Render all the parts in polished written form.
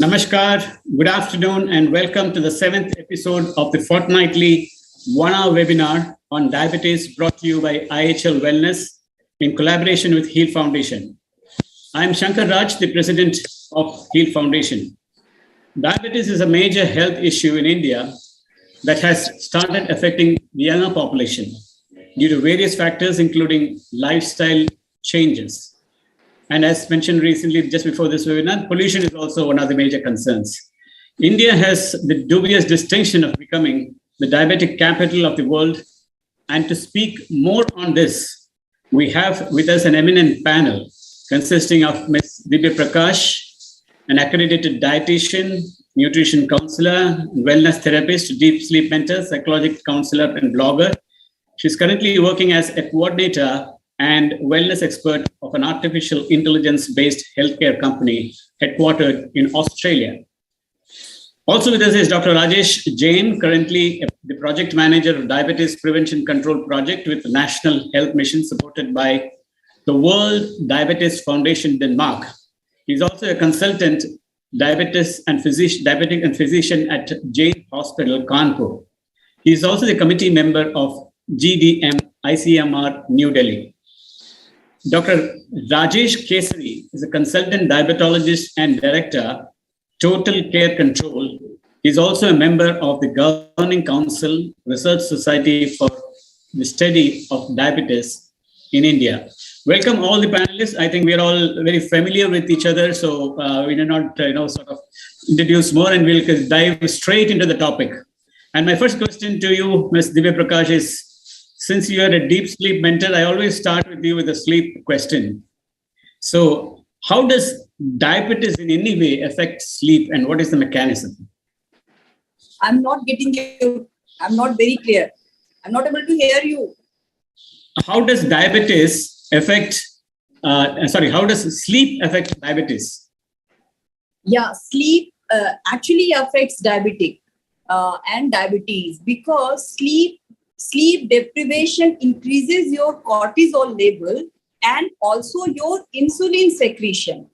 Namaskar, good afternoon, and welcome to the seventh episode of the fortnightly 1 hour webinar on diabetes brought to you by IHL Wellness in collaboration with HEAL Foundation. I am Shankar Raj, the president of HEAL Foundation. Diabetes is a major health issue in India that has started affecting the younger population due to various factors, including lifestyle changes. And as mentioned recently, just before this webinar, pollution is also one of the major concerns. India has the dubious distinction of becoming the diabetic capital of the world. And to speak more on this, we have with us an eminent panel consisting of Ms. Divya Prakash, an accredited dietitian, nutrition counselor, wellness therapist, deep sleep mentor, psychological counselor, and blogger. She's currently working as a coordinator and wellness expert of an artificial intelligence-based healthcare company headquartered in Australia. Also with us is Dr. Rajesh Jain, currently the project manager of Diabetes Prevention Control Project with the National Health Mission supported by the World Diabetes Foundation Denmark. He's also a consultant diabetic and physician at Jain Hospital, Kanpur. He's also the committee member of GDM ICMR New Delhi. Dr. Rajesh Kesari is a consultant diabetologist and director, Total Care Control. He's also a member of the Governing Council Research Society for the Study of Diabetes in India. Welcome all the panelists. I think we're all very familiar with each other, so we do not sort of introduce more, and we'll dive straight into the topic. And my first question to you, Ms. Divya Prakash, is since you are a deep sleep mentor, I always start with you with a sleep question. So how does diabetes in any way affect sleep, and what is the mechanism? I'm not getting you. I'm not very clear. I'm not able to hear you. How does diabetes affect, how does sleep affect diabetes? Yeah, sleep actually affects diabetic and diabetes because sleep deprivation increases your cortisol level and also your insulin secretion.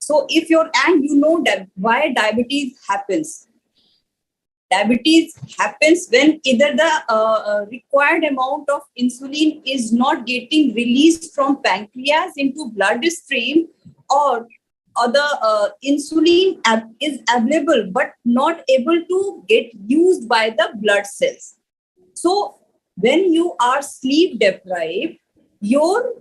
So and you know that why diabetes happens. Diabetes happens when either the required amount of insulin is not getting released from pancreas into bloodstream, or the insulin is available but not able to get used by the blood cells. So when you are sleep deprived, your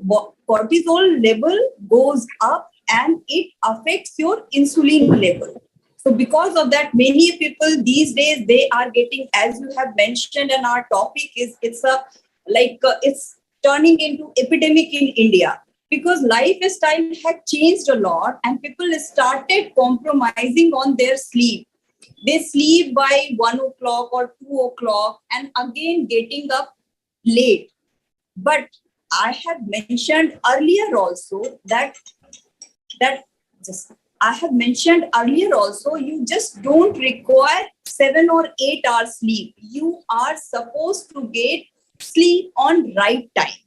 cortisol level goes up and it affects your insulin level. So because of that, many people these days, they are getting, as you have mentioned, and our topic is, it's turning into epidemic in India because lifestyle had changed a lot and people started compromising on their sleep. They sleep by 1 o'clock or 2 o'clock and again getting up late. But I have mentioned earlier also you just don't require 7 or 8 hours sleep. You are supposed to get sleep on right time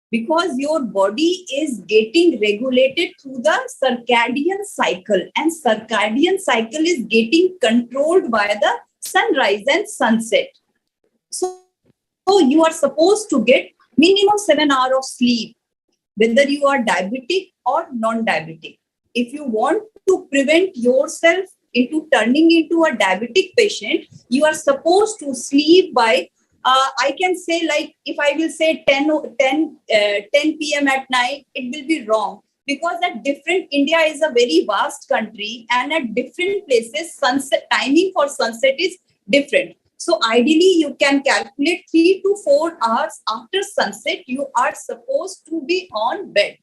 because your body is getting regulated through the circadian cycle, and circadian cycle is getting controlled by the sunrise and sunset. So you are supposed to get minimum 7 hours of sleep, whether you are diabetic or non-diabetic. If you want to prevent yourself into turning into a diabetic patient, you are supposed to sleep by, I can say, like, if I will say 10 p.m. at night, it will be wrong because India is a very vast country and at different places, sunset timing for sunset is different. So ideally, you can calculate 3 to 4 hours after sunset, you are supposed to be on bed.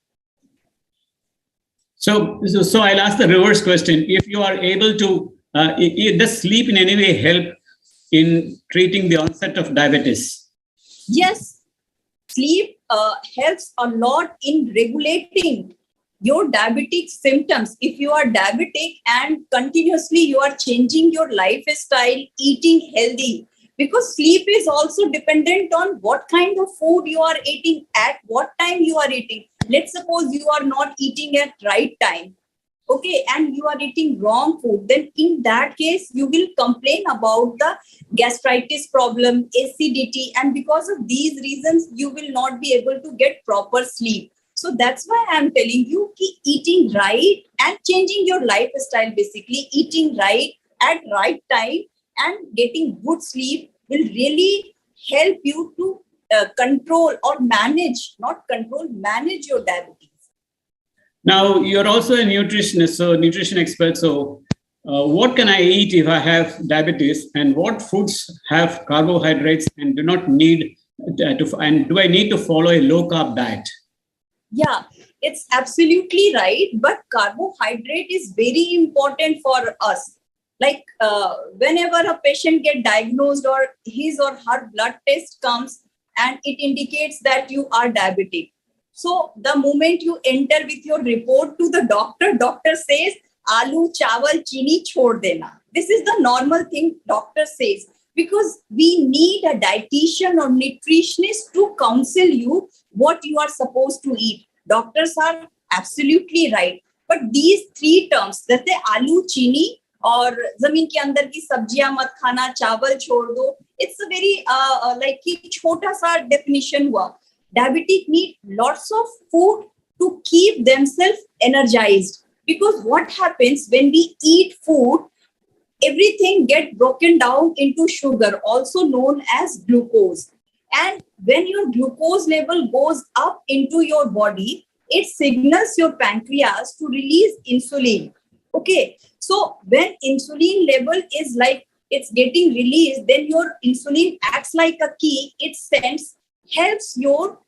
So I'll ask the reverse question. If you are able to, does sleep in any way help in treating the onset of diabetes? Yes, sleep helps a lot in regulating your diabetic symptoms. If you are diabetic and continuously you are changing your lifestyle, eating healthy, because sleep is also dependent on what kind of food you are eating, at what time you are eating. Let's suppose you are not eating at right time. okay, and you are eating wrong food, then in that case, you will complain about the gastritis problem, acidity, and because of these reasons, you will not be able to get proper sleep. So that's why I'm telling you, keep eating right and changing your lifestyle, basically eating right at right time and getting good sleep will really help you to control or manage, not control, manage your diabetes. Now, you're also a nutritionist, so nutrition expert. So, what can I eat if I have diabetes, and what foods have carbohydrates and do not need and do I need to follow a low carb diet? Yeah, it's absolutely right. But carbohydrate is very important for us. Like whenever a patient get diagnosed or his or her blood test comes and it indicates that you are diabetic. So the moment you enter with your report to the doctor, doctor says, "Aloo, chawal, chini, chhod dena." This is the normal thing doctor says, because we need a dietitian or nutritionist to counsel you what you are supposed to eat. Doctors are absolutely right. But these three terms, जैसे आलू, चीनी और जमीन के अंदर की सब्जियां मत खाना, चावल छोड़ दो, it's a very like कि छोटा सा definition हुआ. Diabetic need lots of food to keep themselves energized. Because what happens when we eat food, everything get broken down into sugar, also known as glucose. And when your glucose level goes up into your body, it signals your pancreas to release insulin. Okay. So when insulin level is like it's getting released, then your insulin acts like a key. It helps your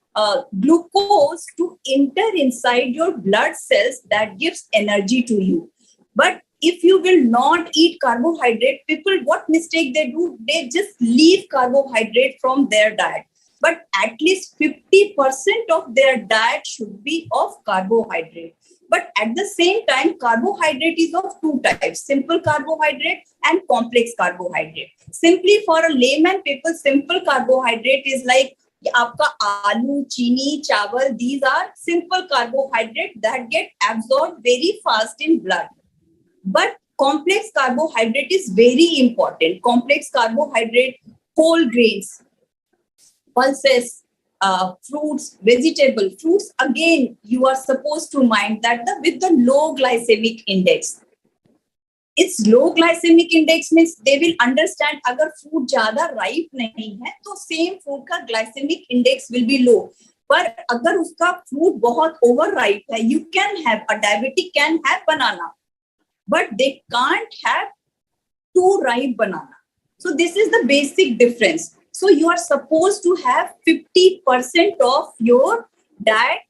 glucose to enter inside your blood cells that gives energy to you. But if you will not eat carbohydrate, people, what mistake they do? They just leave carbohydrate from their diet. But at least 50% of their diet should be of carbohydrate. But at the same time, carbohydrate is of two types: simple carbohydrate and complex carbohydrate. Simply for a layman people, simple carbohydrate is like आपका आलू, चीनी, चावल, these are simple carbohydrate that get absorbed very fast in blood. But complex carbohydrate is very important. Complex carbohydrate, whole grains, pulses, fruits, vegetable. Fruits, again, you are supposed to mind that with the low glycemic index. It's low glycemic index means they will understand अगर food ज़्यादा ripe नहीं है तो same food का glycemic index will be low. पर अगर उसका fruit बहुत over ripe है, you can have, a diabetic can have banana, but they can't have too ripe banana. So this is the basic difference. So you are supposed to have 50% of your diet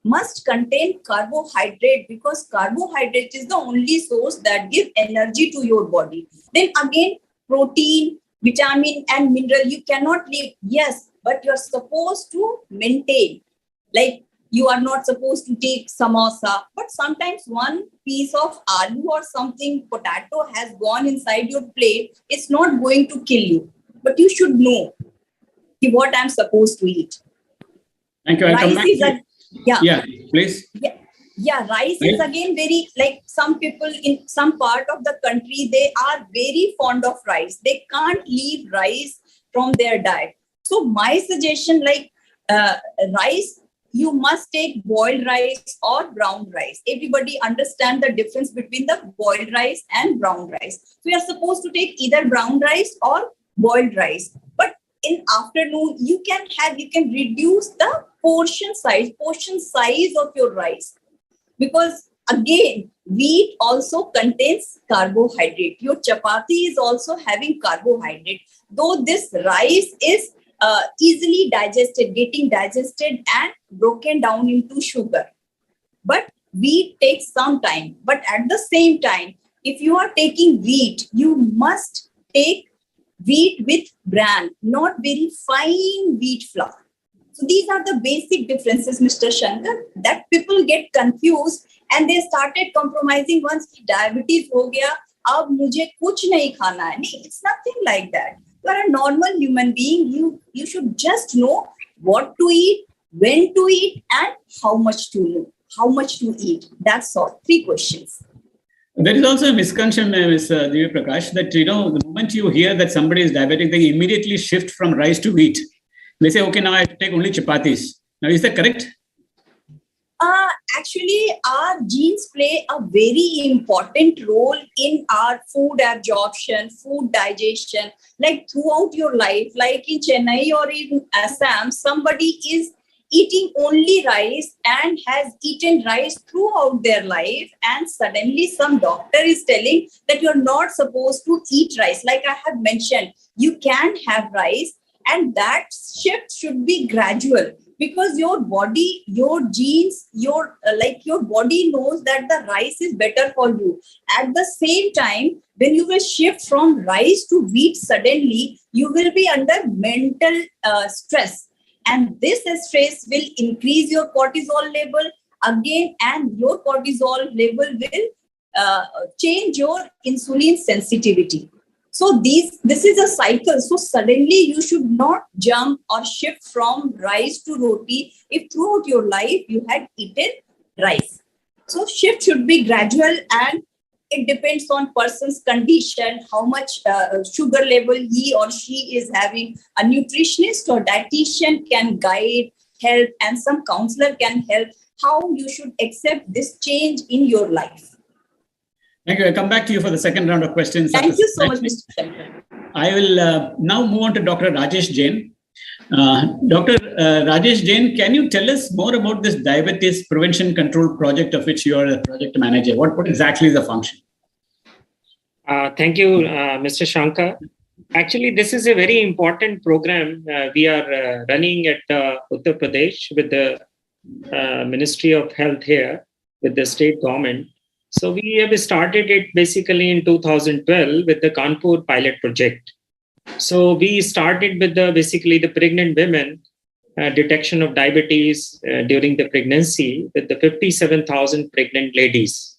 must contain carbohydrate, because carbohydrate is the only source that gives energy to your body. Then again, protein, vitamin and mineral, you cannot leave. Yes, but you're supposed to maintain. Like you are not supposed to take samosa, but sometimes one piece of aloo or something, potato has gone inside your plate. It's not going to kill you, but you should know what I'm supposed to eat. Thank you. I'll come back to you. Yeah, please. Yeah, rice is again very, like some people in some part of the country, they are very fond of rice. They can't leave rice from their diet. So my suggestion, like rice, you must take boiled rice or brown rice. Everybody understand the difference between the boiled rice and brown rice. So you are supposed to take either brown rice or boiled rice. But in afternoon, you can reduce the portion size of your rice, because again, wheat also contains carbohydrate. Your chapati is also having carbohydrate, though this rice is easily digested, getting digested and broken down into sugar. But wheat takes some time. But at the same time, if you are taking wheat, you must take wheat with bran, not very fine wheat flour. So these are the basic differences, Mr. Shankar, that people get confused and they started compromising once diabetes ho gaya, ab mujhe kuch nahi khana hai. It's nothing like that. You are a normal human being. You should just know what to eat, when to eat, and how much to eat. That's all. 3 questions. There is also a misconception, Ms. Divya Prakash, that the moment you hear that somebody is diabetic, they immediately shift from rice to wheat. They say, okay, now I take only chapatis. Now, is that correct? Actually, our genes play a very important role in our food absorption, food digestion, like throughout your life. Like in Chennai or in Assam, somebody is eating only rice and has eaten rice throughout their life, and suddenly some doctor is telling that you're not supposed to eat rice. Like I have mentioned, you can have rice, and that shift should be gradual, because your body, your genes, your your body knows that the rice is better for you. At the same time, when you will shift from rice to wheat, suddenly you will be under mental stress, and this stress will increase your cortisol level again, and your cortisol level will change your insulin sensitivity. So this is a cycle. So suddenly you should not jump or shift from rice to roti if throughout your life you had eaten rice. So shift should be gradual, and it depends on person's condition, how much sugar level he or she is having. A nutritionist or dietitian can guide, help, and some counselor can help how you should accept this change in your life. Thank you. I'll come back to you for the second round of questions. Thank you so much, Mr. Shankar. I will now move on to Dr. Rajesh Jain. Dr. Rajesh Jain, can you tell us more about this diabetes prevention control project of which you are a project manager? What exactly is the function? Thank you, Mr. Shankar. Actually, this is a very important program we are running at Uttar Pradesh with the Ministry of Health here, with the state government. So we have started it basically in 2012 with the Kanpur pilot project. So we started with basically the pregnant women detection of diabetes during the pregnancy with the 57,000 pregnant ladies.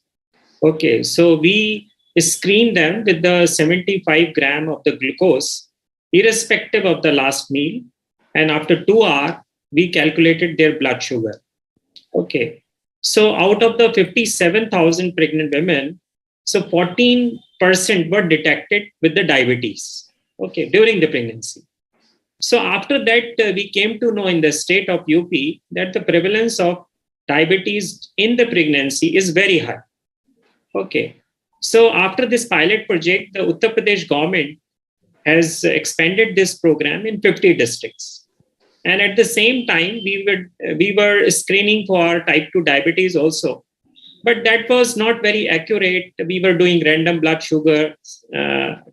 Okay, so we screen them with the 75 gram of the glucose, irrespective of the last meal. And after 2 hours, we calculated their blood sugar. Okay. So out of the 57,000 pregnant women, so 14% were detected with the diabetes, okay, during the pregnancy. So after that, we came to know in the state of UP that the prevalence of diabetes in the pregnancy is very high. Okay. So after this pilot project, the Uttar Pradesh government has expanded this program in 50 districts. And at the same time, we were screening for type 2 diabetes also. But that was not very accurate. We were doing random blood sugar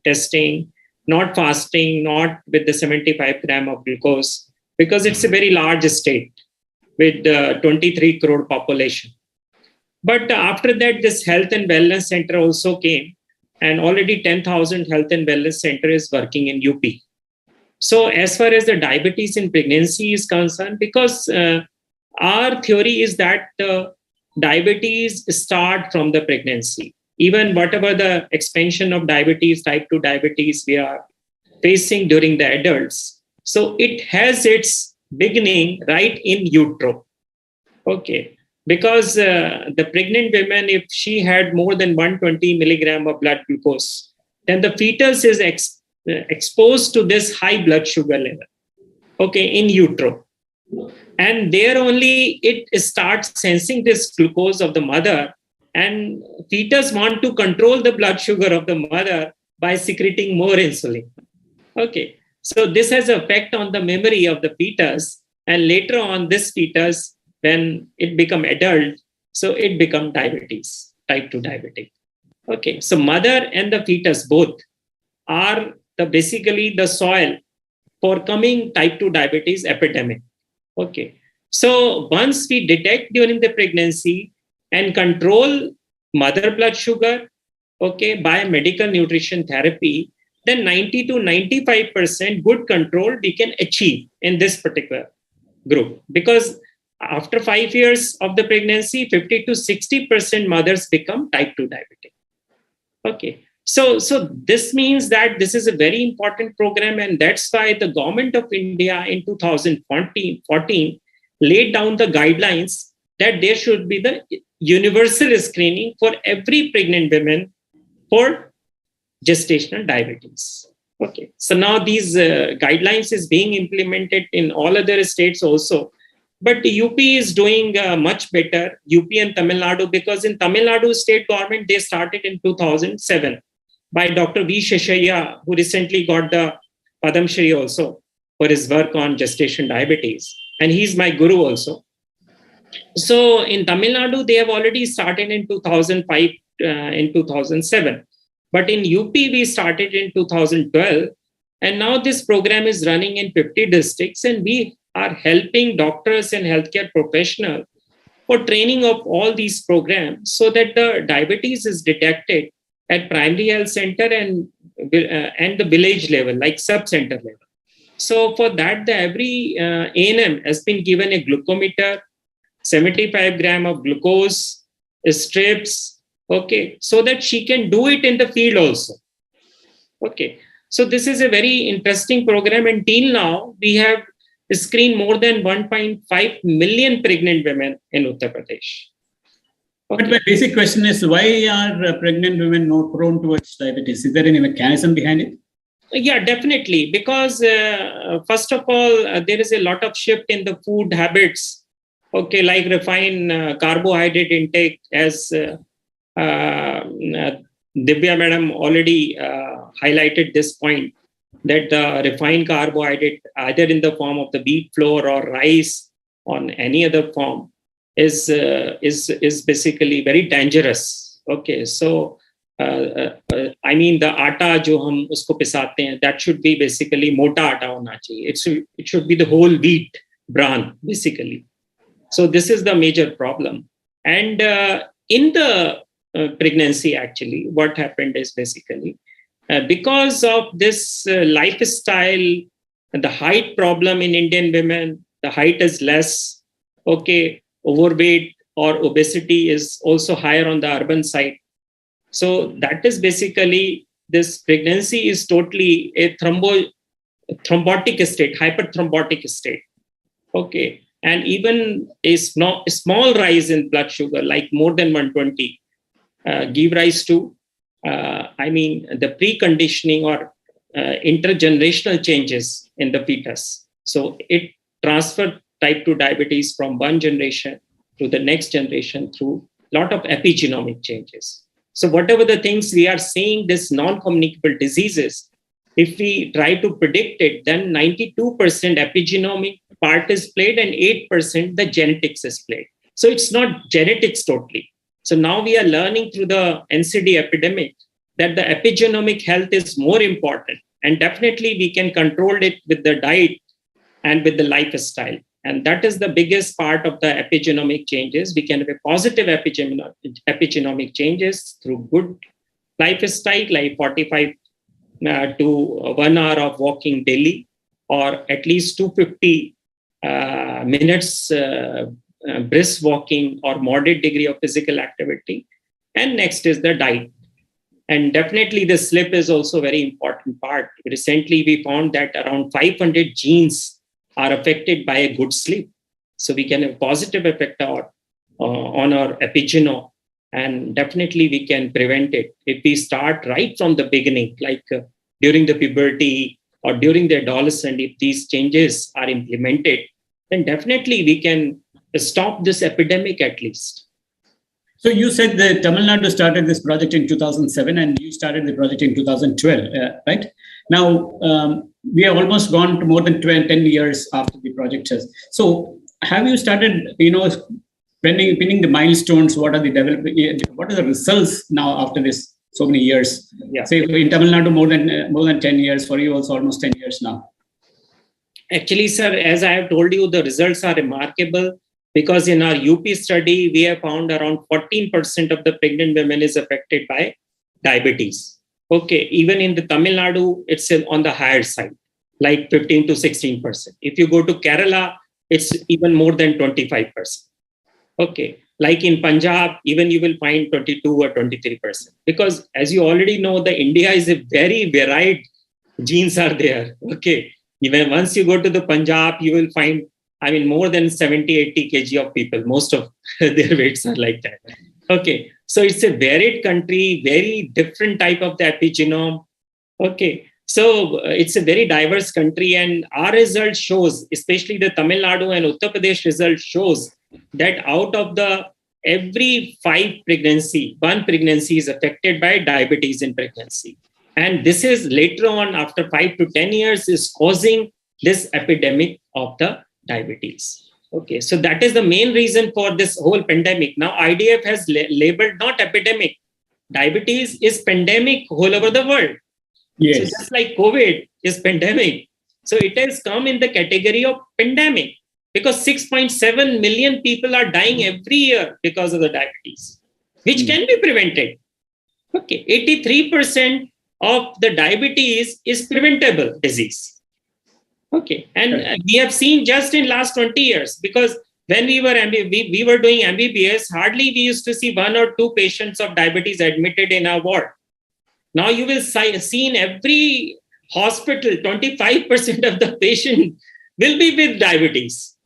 testing, not fasting, not with the 75 gram of glucose, because it's a very large state with 23 crore population. But after that, this health and wellness center also came, and already 10,000 health and wellness center is working in UP. So as far as the diabetes in pregnancy is concerned, because our theory is that diabetes start from the pregnancy. Even whatever the expansion of diabetes, type 2 diabetes we are facing during the adults, so it has its beginning right in utero. Okay, because the pregnant woman, if she had more than 120 milligram of blood glucose, then the fetus is exposed to this high blood sugar level, okay, in utero. And there only it starts sensing this glucose of the mother, and fetus want to control the blood sugar of the mother by secreting more insulin. Okay, so this has an effect on the memory of the fetus, and later on this fetus, when it become adult, so it become diabetes, type 2 diabetic. Okay, so mother and the fetus both are basically the soil for coming type 2 diabetes epidemic. Okay, so once we detect during the pregnancy and control mother blood sugar, okay, by medical nutrition therapy, then 90 to 95% good control we can achieve in this particular group. Because after 5 years of the pregnancy, 50 to 60% mothers become type 2 diabetic. Okay. So this means that this is a very important program, and that's why the government of India in 2014 laid down the guidelines that there should be the universal screening for every pregnant woman for gestational diabetes. Okay, so now these guidelines is being implemented in all other states also. But UP is doing much better, UP and Tamil Nadu, because in Tamil Nadu state government, they started in 2007 by Dr. V. Sheshayya, who recently got the Padam Shri also for his work on gestation diabetes. And he's my guru also. So in Tamil Nadu, they have already started in 2005, in 2007. But in UP, we started in 2012. And now this program is running in 50 districts. And we are helping doctors and healthcare professionals for training of all these programs so that the diabetes is detected at primary health center and the village level, like sub-center level. So for that, every A&M has been given a glucometer, 75 gram of glucose, strips, okay, so that she can do it in the field also. Okay, so this is a very interesting program. Until now, we have screened more than 1.5 million pregnant women in Uttar Pradesh. Okay. But my basic question is, why are pregnant women more prone towards diabetes? Is there any mechanism behind it? Yeah, definitely. Because first of all, there is a lot of shift in the food habits. Okay, like refined carbohydrate intake, as Divya Madam already highlighted this point, that the refined carbohydrate, either in the form of the wheat flour or rice, on any other form, is basically very dangerous. Okay, so I mean, the atta jo hum usko pisate hain, that should be basically mota atta hona chahiye. It should be the whole wheat bran, basically. So this is the major problem. And in the pregnancy, actually, what happened is basically because of this lifestyle, the height problem in Indian women, the height is less. Okay, overweight or obesity is also higher on the urban side. So that is basically, this pregnancy is totally a thrombotic state, hyperthrombotic state. Okay, and even a small rise in blood sugar, like more than 120, give rise to, the preconditioning or intergenerational changes in the fetus. So it transfers type 2 diabetes from one generation to the next generation through a lot of epigenomic changes. So whatever the things we are seeing, this non-communicable diseases, if we try to predict it, then 92% epigenomic part is played and 8% the genetics is played. So it's not genetics totally. So now we are learning through the NCD epidemic that the epigenomic health is more important. And definitely we can control it with the diet and with the lifestyle. And that is the biggest part of the epigenomic changes. We can have a positive epigenomic changes through good lifestyle, like 45 to 1 hour of walking daily, or at least 250 minutes brisk walking or moderate degree of physical activity. And next is the diet. And definitely the sleep is also a very important part. Recently, we found that around 500 genes are affected by a good sleep. So we can have positive effect on our epigenome, and definitely we can prevent it if we start right from the beginning, like during the puberty or during the adolescence. If these changes are implemented, then definitely we can stop this epidemic at least. So you said that Tamil Nadu started this project in 2007 and you started the project in 2012, right? Now, we have almost gone to more than 10 years after the project has. So have you started, pinning the milestones? What are the results now after this so many years? Yeah. Say in Tamil Nadu, more than 10 years, for you also almost 10 years now. Actually, sir, as I have told you, the results are remarkable. Because in our UP study, we have found around 14% of the pregnant women is affected by diabetes. Okay, even in the Tamil Nadu, it's on the higher side, like 15 to 16%. If you go to Kerala, it's even more than 25%. Okay, like in Punjab, even you will find 22 or 23%. Because as you already know, the India is a very varied genes are there. Okay, even once you go to the Punjab, you will find I mean, more than 70, 80 kg of people. Most of their weights are like that. Okay. So it's a varied country, very different type of the epigenome. Okay. So it's a very diverse country, and our result shows, especially the Tamil Nadu and Uttar Pradesh result shows that out of the every 5 pregnancy, 1 pregnancy is affected by diabetes in pregnancy. And this is later on, after 5 to 10 years, is causing this epidemic of the diabetes. Okay, so that is the main reason for this whole pandemic. Now, IDF has labeled not epidemic. Diabetes is pandemic all over the world. Yes. So just like COVID is pandemic, so it has come in the category of pandemic because 6.7 million people are dying every year because of the diabetes, which can be prevented. Okay, 83% of the diabetes is preventable disease. Okay, and we have seen just in last 20 years, because when we were doing MBBS, hardly we used to see 1 or 2 patients of diabetes admitted in our ward. Now you will see in every hospital, 25% of the patient will be with diabetes.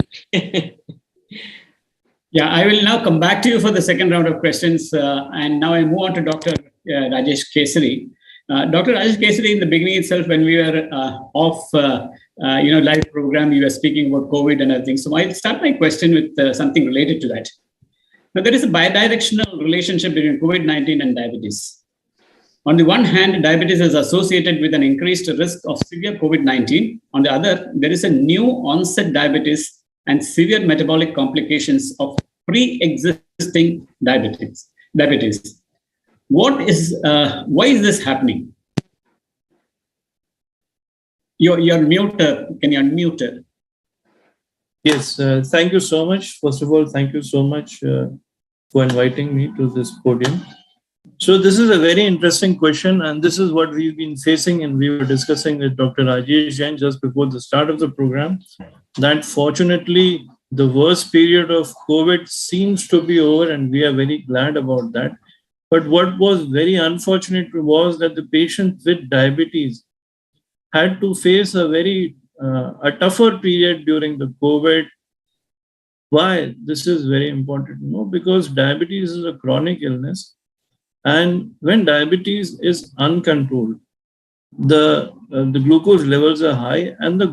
Yeah, I will now come back to you for the second round of questions. And now I move on to Dr. Rajesh Kesari. Dr. Rajesh Kesari, in the beginning itself, when we were off, live program, you were speaking about COVID and everything. So I'll start my question with something related to that. Now, there is a bidirectional relationship between COVID-19 and diabetes. On the one hand, diabetes is associated with an increased risk of severe COVID-19. On the other, there is a new onset diabetes and severe metabolic complications of pre-existing diabetes. Why is this happening? You're mute. Can you unmute? Yes, thank you so much. First of all, thank you so much for inviting me to this podium. So this is a very interesting question, and this is what we've been facing, and we were discussing with Dr. Rajesh Jain just before the start of the program, that fortunately the worst period of COVID seems to be over, and we are very glad about that. But what was very unfortunate was that the patients with diabetes had to face a tougher period during the COVID. Why? This is very important to know, because diabetes is a chronic illness. And when diabetes is uncontrolled, the glucose levels are high, and the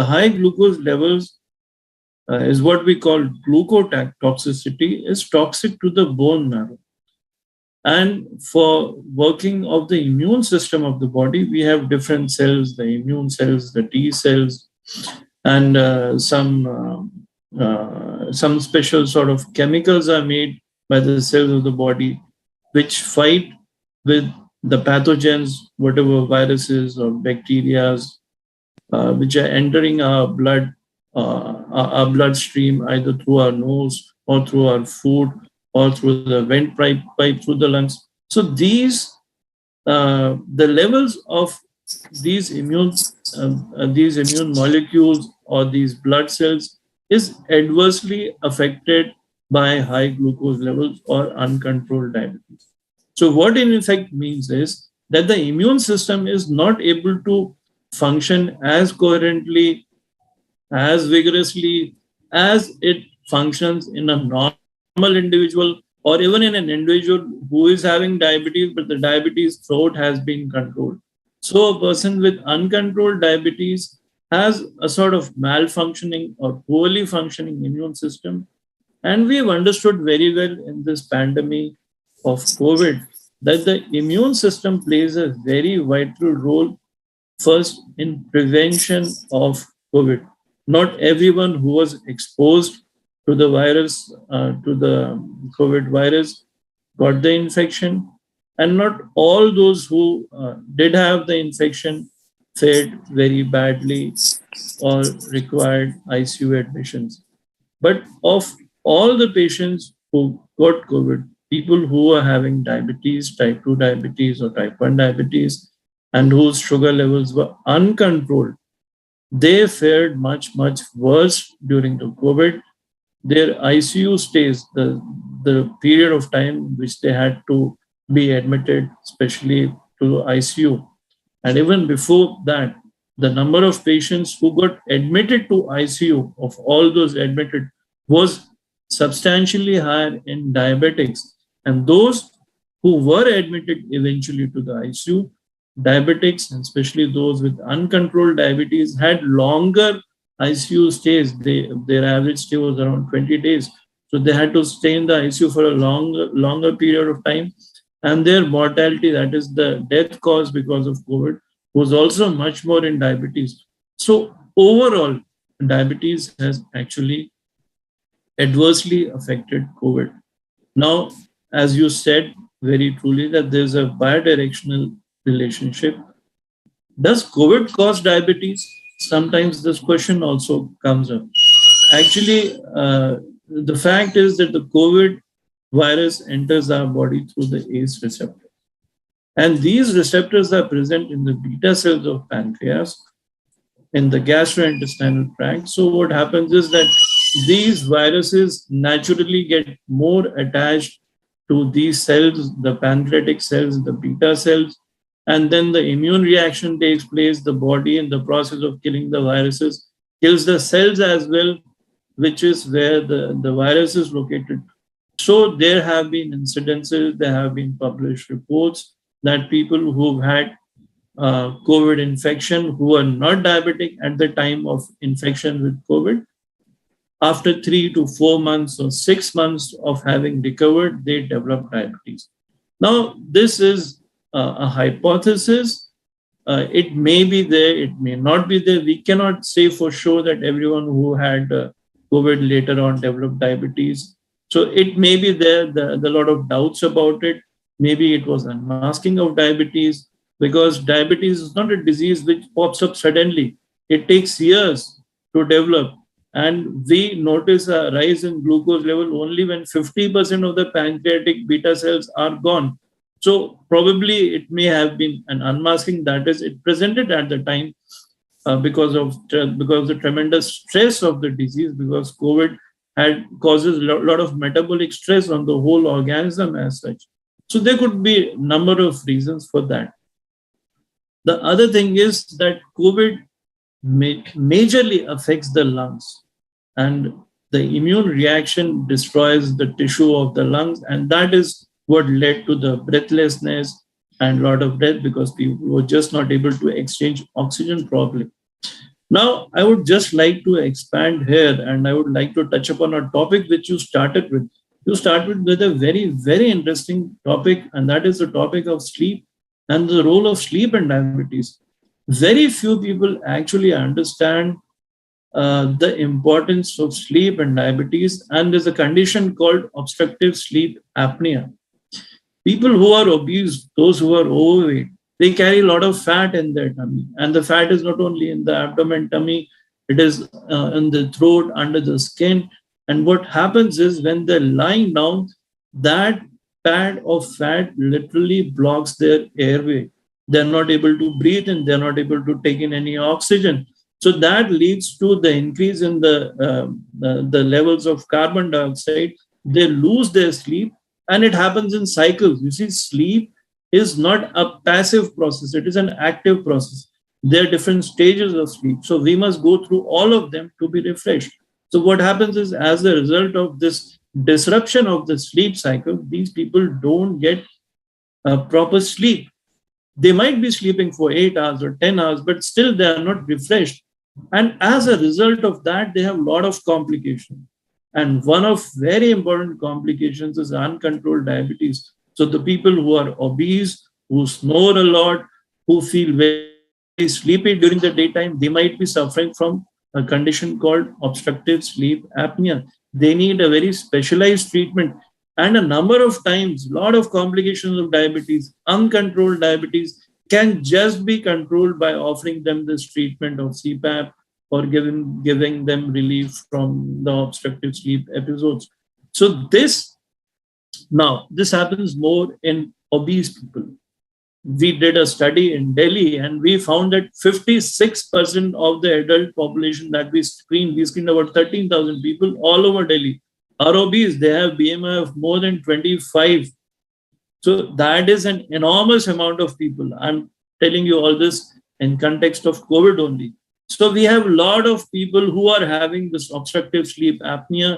high glucose levels is what we call glucotoxicity, is toxic to the bone marrow. And for working of the immune system of the body, we have different cells, the immune cells, the T cells, and some special sort of chemicals are made by the cells of the body, which fight with the pathogens, whatever viruses or bacteria, which are entering our bloodstream, either through our nose or through our food or through the vent pipe through the lungs. So these, the levels of these immune molecules or these blood cells is adversely affected by high glucose levels or uncontrolled diabetes. So what in effect means is that the immune system is not able to function as coherently, as vigorously as it functions in a normal individual, or even in an individual who is having diabetes, but the diabetes throat has been controlled. So a person with uncontrolled diabetes has a sort of malfunctioning or poorly functioning immune system. And we have understood very well in this pandemic of COVID that the immune system plays a very vital role first in prevention of COVID. Not everyone who was exposed to the virus, to the COVID virus, got the infection. And not all those who did have the infection fared very badly or required ICU admissions. But of all the patients who got COVID, people who are having diabetes, type 2 diabetes or type 1 diabetes, and whose sugar levels were uncontrolled, they fared much, much worse during the COVID. Their ICU stays, the period of time which they had to be admitted, especially to ICU. And even before that, the number of patients who got admitted to ICU of all those admitted was substantially higher in diabetics. And those who were admitted eventually to the ICU, diabetics, and especially those with uncontrolled diabetes, had longer ICU stays. Their average stay was around 20 days. So they had to stay in the ICU for a longer period of time. And their mortality, that is the death caused because of COVID, was also much more in diabetes. So overall, diabetes has actually adversely affected COVID. Now, as you said very truly, that there's a bidirectional relationship. Does COVID cause diabetes? Sometimes this question also comes up. Actually, the fact is that the COVID virus enters our body through the ACE receptor. And these receptors are present in the beta cells of pancreas, in the gastrointestinal tract. So what happens is that these viruses naturally get more attached to these cells, the pancreatic cells, the beta cells, and then the immune reaction takes place. The body, in the process of killing the viruses, kills the cells as well, which is where the virus is located. So there have been incidences, there have been published reports that people who've had COVID infection who are not diabetic at the time of infection with COVID, after 3 to 4 months or 6 months of having recovered, they develop diabetes. Now, this is a hypothesis. It may be there, it may not be there. We cannot say for sure that everyone who had COVID later on developed diabetes. So it may be there, there are a lot of doubts about it. Maybe it was unmasking of diabetes, because diabetes is not a disease which pops up suddenly. It takes years to develop. And we notice a rise in glucose level only when 50% of the pancreatic beta cells are gone. So probably it may have been an unmasking, that is, it presented at the time because of the tremendous stress of the disease, because COVID causes a lot of metabolic stress on the whole organism as such. So there could be a number of reasons for that. The other thing is that COVID majorly affects the lungs, and the immune reaction destroys the tissue of the lungs, and that is what led to the breathlessness and a lot of death, because people were just not able to exchange oxygen properly. Now, I would just like to expand here, and I would like to touch upon a topic which you started with. You started with a very, very interesting topic, and that is the topic of sleep and the role of sleep in diabetes. Very few people actually understand the importance of sleep and diabetes, and there's a condition called obstructive sleep apnea. People who are obese, those who are overweight, they carry a lot of fat in their tummy, and the fat is not only in the abdomen, tummy, it is in the throat, under the skin. And what happens is when they're lying down, that pad of fat literally blocks their airway. They're not able to breathe and they're not able to take in any oxygen. So that leads to the increase in the levels of carbon dioxide. They lose their sleep, and it happens in cycles. You see, sleep is not a passive process, it is an active process. There are different stages of sleep. So we must go through all of them to be refreshed. So what happens is, as a result of this disruption of the sleep cycle, these people don't get proper sleep. They might be sleeping for 8 hours or 10 hours, but still they are not refreshed. And as a result of that, they have a lot of complications. And one of very important complications is uncontrolled diabetes. So the people who are obese, who snore a lot, who feel very sleepy during the daytime, they might be suffering from a condition called obstructive sleep apnea. They need a very specialized treatment. And a number of times, a lot of complications of diabetes, uncontrolled diabetes, can just be controlled by offering them this treatment of CPAP or giving them relief from the obstructive sleep episodes. So this happens more in obese people. We did a study in Delhi, and we found that 56% of the adult population that we screened about 13,000 people all over Delhi, are obese. They have BMI of more than 25. So that is an enormous amount of people. I'm telling you all this in context of COVID only. So we have a lot of people who are having this obstructive sleep apnea,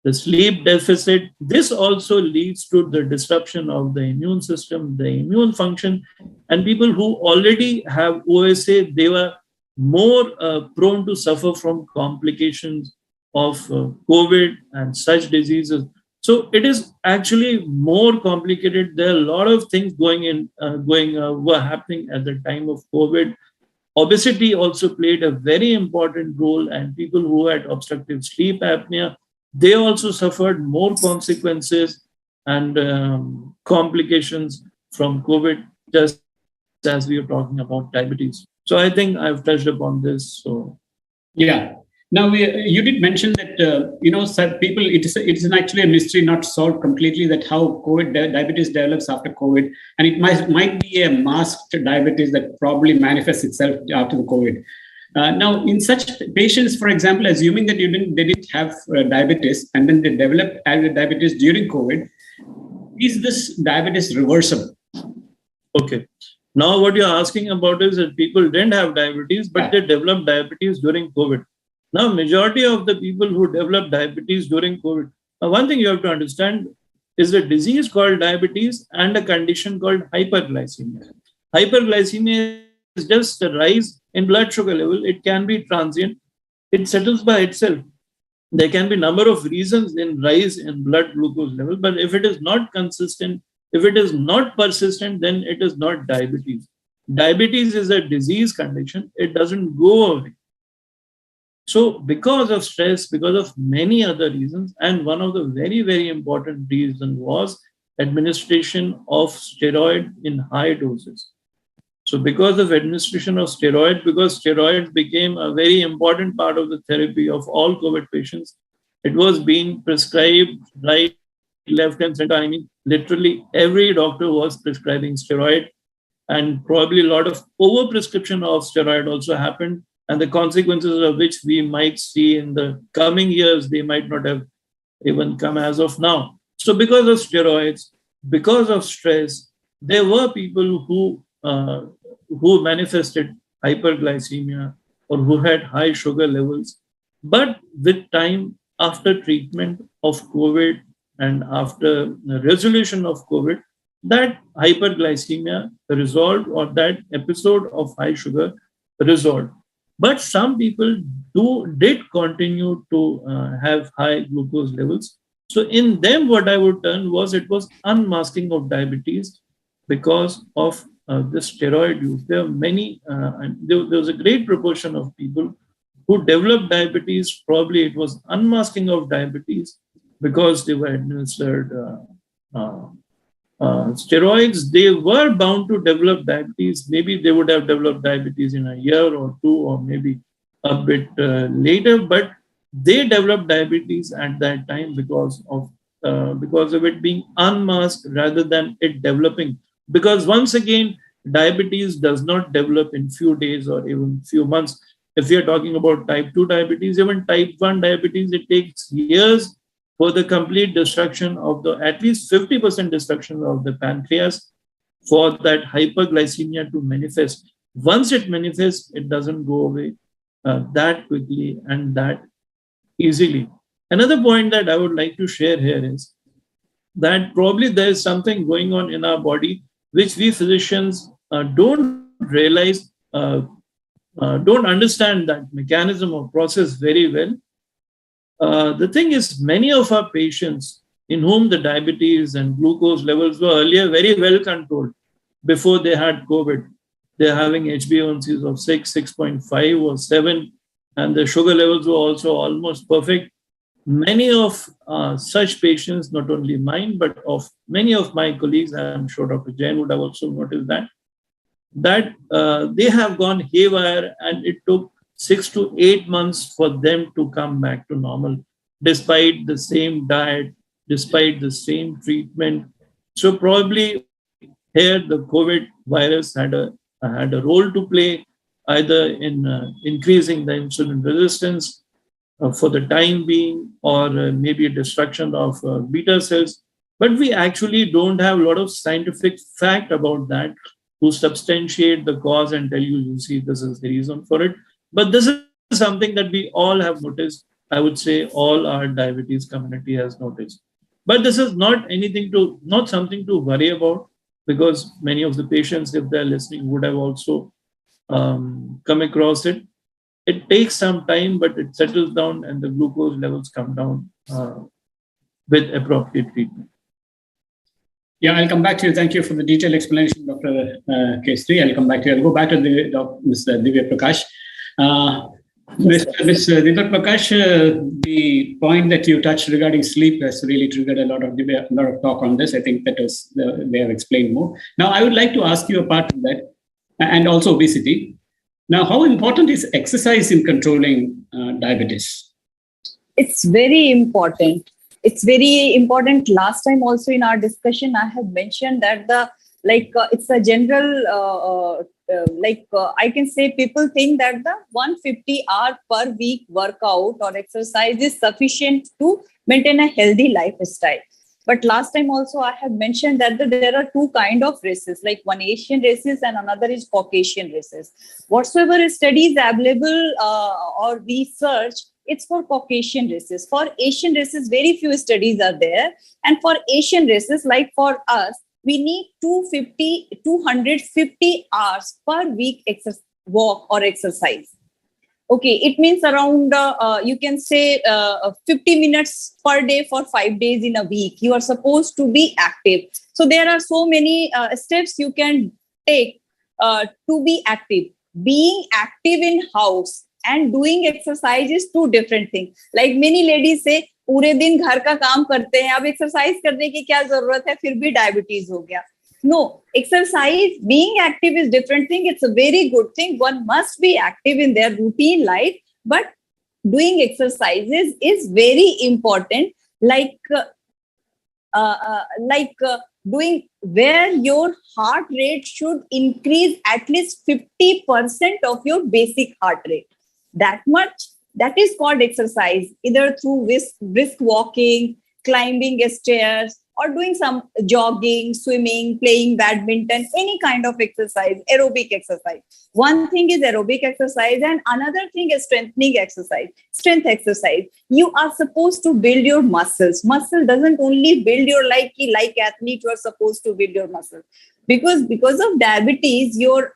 the sleep deficit. This also leads to the disruption of the immune system, the immune function. And people who already have OSA, they were more prone to suffer from complications of COVID and such diseases. So it is actually more complicated. There are a lot of things were happening at the time of COVID. Obesity also played a very important role, and people who had obstructive sleep apnea, they also suffered more consequences and complications from COVID, just as we are talking about diabetes. So I think I've touched upon this. So yeah. Now, you did mention that some people, it is actually a mystery not solved completely, that how COVID diabetes develops after COVID, and it might be a masked diabetes that probably manifests itself after the COVID. Now, in such patients, for example, assuming that they didn't have diabetes and then they developed diabetes during COVID, is this diabetes reversible? okay. Now what you're asking about is that people didn't have diabetes, but they developed diabetes during COVID. Now, majority of the people who develop diabetes during COVID, one thing you have to understand is a disease called diabetes and a condition called hyperglycemia. Hyperglycemia is just a rise in blood sugar level. It can be transient. It settles by itself. There can be a number of reasons in rise in blood glucose level, but if it is not consistent, if it is not persistent, then it is not diabetes. Diabetes is a disease condition. It doesn't go away. So because of stress, because of many other reasons, and one of the very, very important reasons was administration of steroid in high doses. So because of administration of steroid, because steroids became a very important part of the therapy of all COVID patients, it was being prescribed right, left, and center. I mean, literally every doctor was prescribing steroid, and probably a lot of overprescription of steroid also happened. And the consequences of which we might see in the coming years, they might not have even come as of now. So because of steroids, because of stress, there were people who manifested hyperglycemia or who had high sugar levels. But with time, after treatment of COVID and after the resolution of COVID, that hyperglycemia resolved, or that episode of high sugar resolved. But some people did continue to have high glucose levels. So in them, what I would turn was, it was unmasking of diabetes because of the steroid use. There are many, there was a great proportion of people who developed diabetes. Probably it was unmasking of diabetes because they were administered steroids. They were bound to develop diabetes. Maybe they would have developed diabetes in a year or two, or maybe a bit later, but they developed diabetes at that time because of it being unmasked rather than it developing. Because once again, diabetes does not develop in few days or even few months. If we are talking about type 2 diabetes, even type 1 diabetes, it takes years for the complete destruction of at least 50% destruction of the pancreas, for that hyperglycemia to manifest. Once it manifests, it doesn't go away that quickly and that easily. Another point that I would like to share here is that probably there is something going on in our body which we physicians don't realize, don't understand that mechanism or process very well. The thing is, many of our patients in whom the diabetes and glucose levels were earlier very well controlled before they had COVID. They're having HbA1cs of 6, 6.5 or 7, and the sugar levels were also almost perfect. Many of such patients, not only mine, but of many of my colleagues, I'm sure Dr. Jain would have also noticed that they have gone haywire, and it took 6 to 8 months for them to come back to normal, despite the same diet, despite the same treatment. So probably here the COVID virus had a role to play, either in increasing the insulin resistance for the time being, or maybe a destruction of beta cells. But we actually don't have a lot of scientific fact about that. to substantiate the cause and tell you, you see, this is the reason for it. But this is something that we all have noticed. I would say all our diabetes community has noticed. But this is not something to worry about, because many of the patients, if they're listening, would have also come across it. It takes some time, but it settles down and the glucose levels come down with appropriate treatment. Yeah, I'll come back to you. Thank you for the detailed explanation, Dr. Kestri. I'll come back to you. I'll go back to Ms. Divya Prakash. Ms. Divya Prakash, the point that you touched regarding sleep has really triggered a lot of talk on this. I think that was they have explained more. Now, I would like to ask you apart from that, and also obesity. Now, how important is exercise in controlling diabetes? It's very important. It's very important. Last time also in our discussion, I have mentioned that it's a general, I can say people think that the 150 hour per week workout or exercise is sufficient to maintain a healthy lifestyle. But last time also I have mentioned that there are two kinds of races, like one Asian races and another is Caucasian races. Whatsoever studies available or research, it's for Caucasian races. For Asian races, very few studies are there. And for Asian races, like for us, we need 250 hours per week walk or exercise. Okay, it means around, you can say 50 minutes per day for 5 days in a week. You are supposed to be active. So there are so many steps you can take to be active. Being active in house and doing exercise is two different things. Like many ladies say, पूरे दिन घर का काम करते हैं, अब exercise करने की क्या जरूरत है, फिर भी डायबिटीज हो गया. No, exercise, being active is different thing. It's a very good thing. One must be active in their routine life, but doing exercises is very important. Doing where your heart rate should increase at least 50% of your basic heart rate. That much, that is called exercise, either through brisk walking, climbing stairs, or doing some jogging, swimming, playing badminton, any kind of exercise, aerobic exercise. One thing is aerobic exercise and another thing is strengthening exercise, strength exercise. You are supposed to build your muscles. Muscle doesn't only build your like athlete, you are supposed to build your muscles. Because of diabetes, your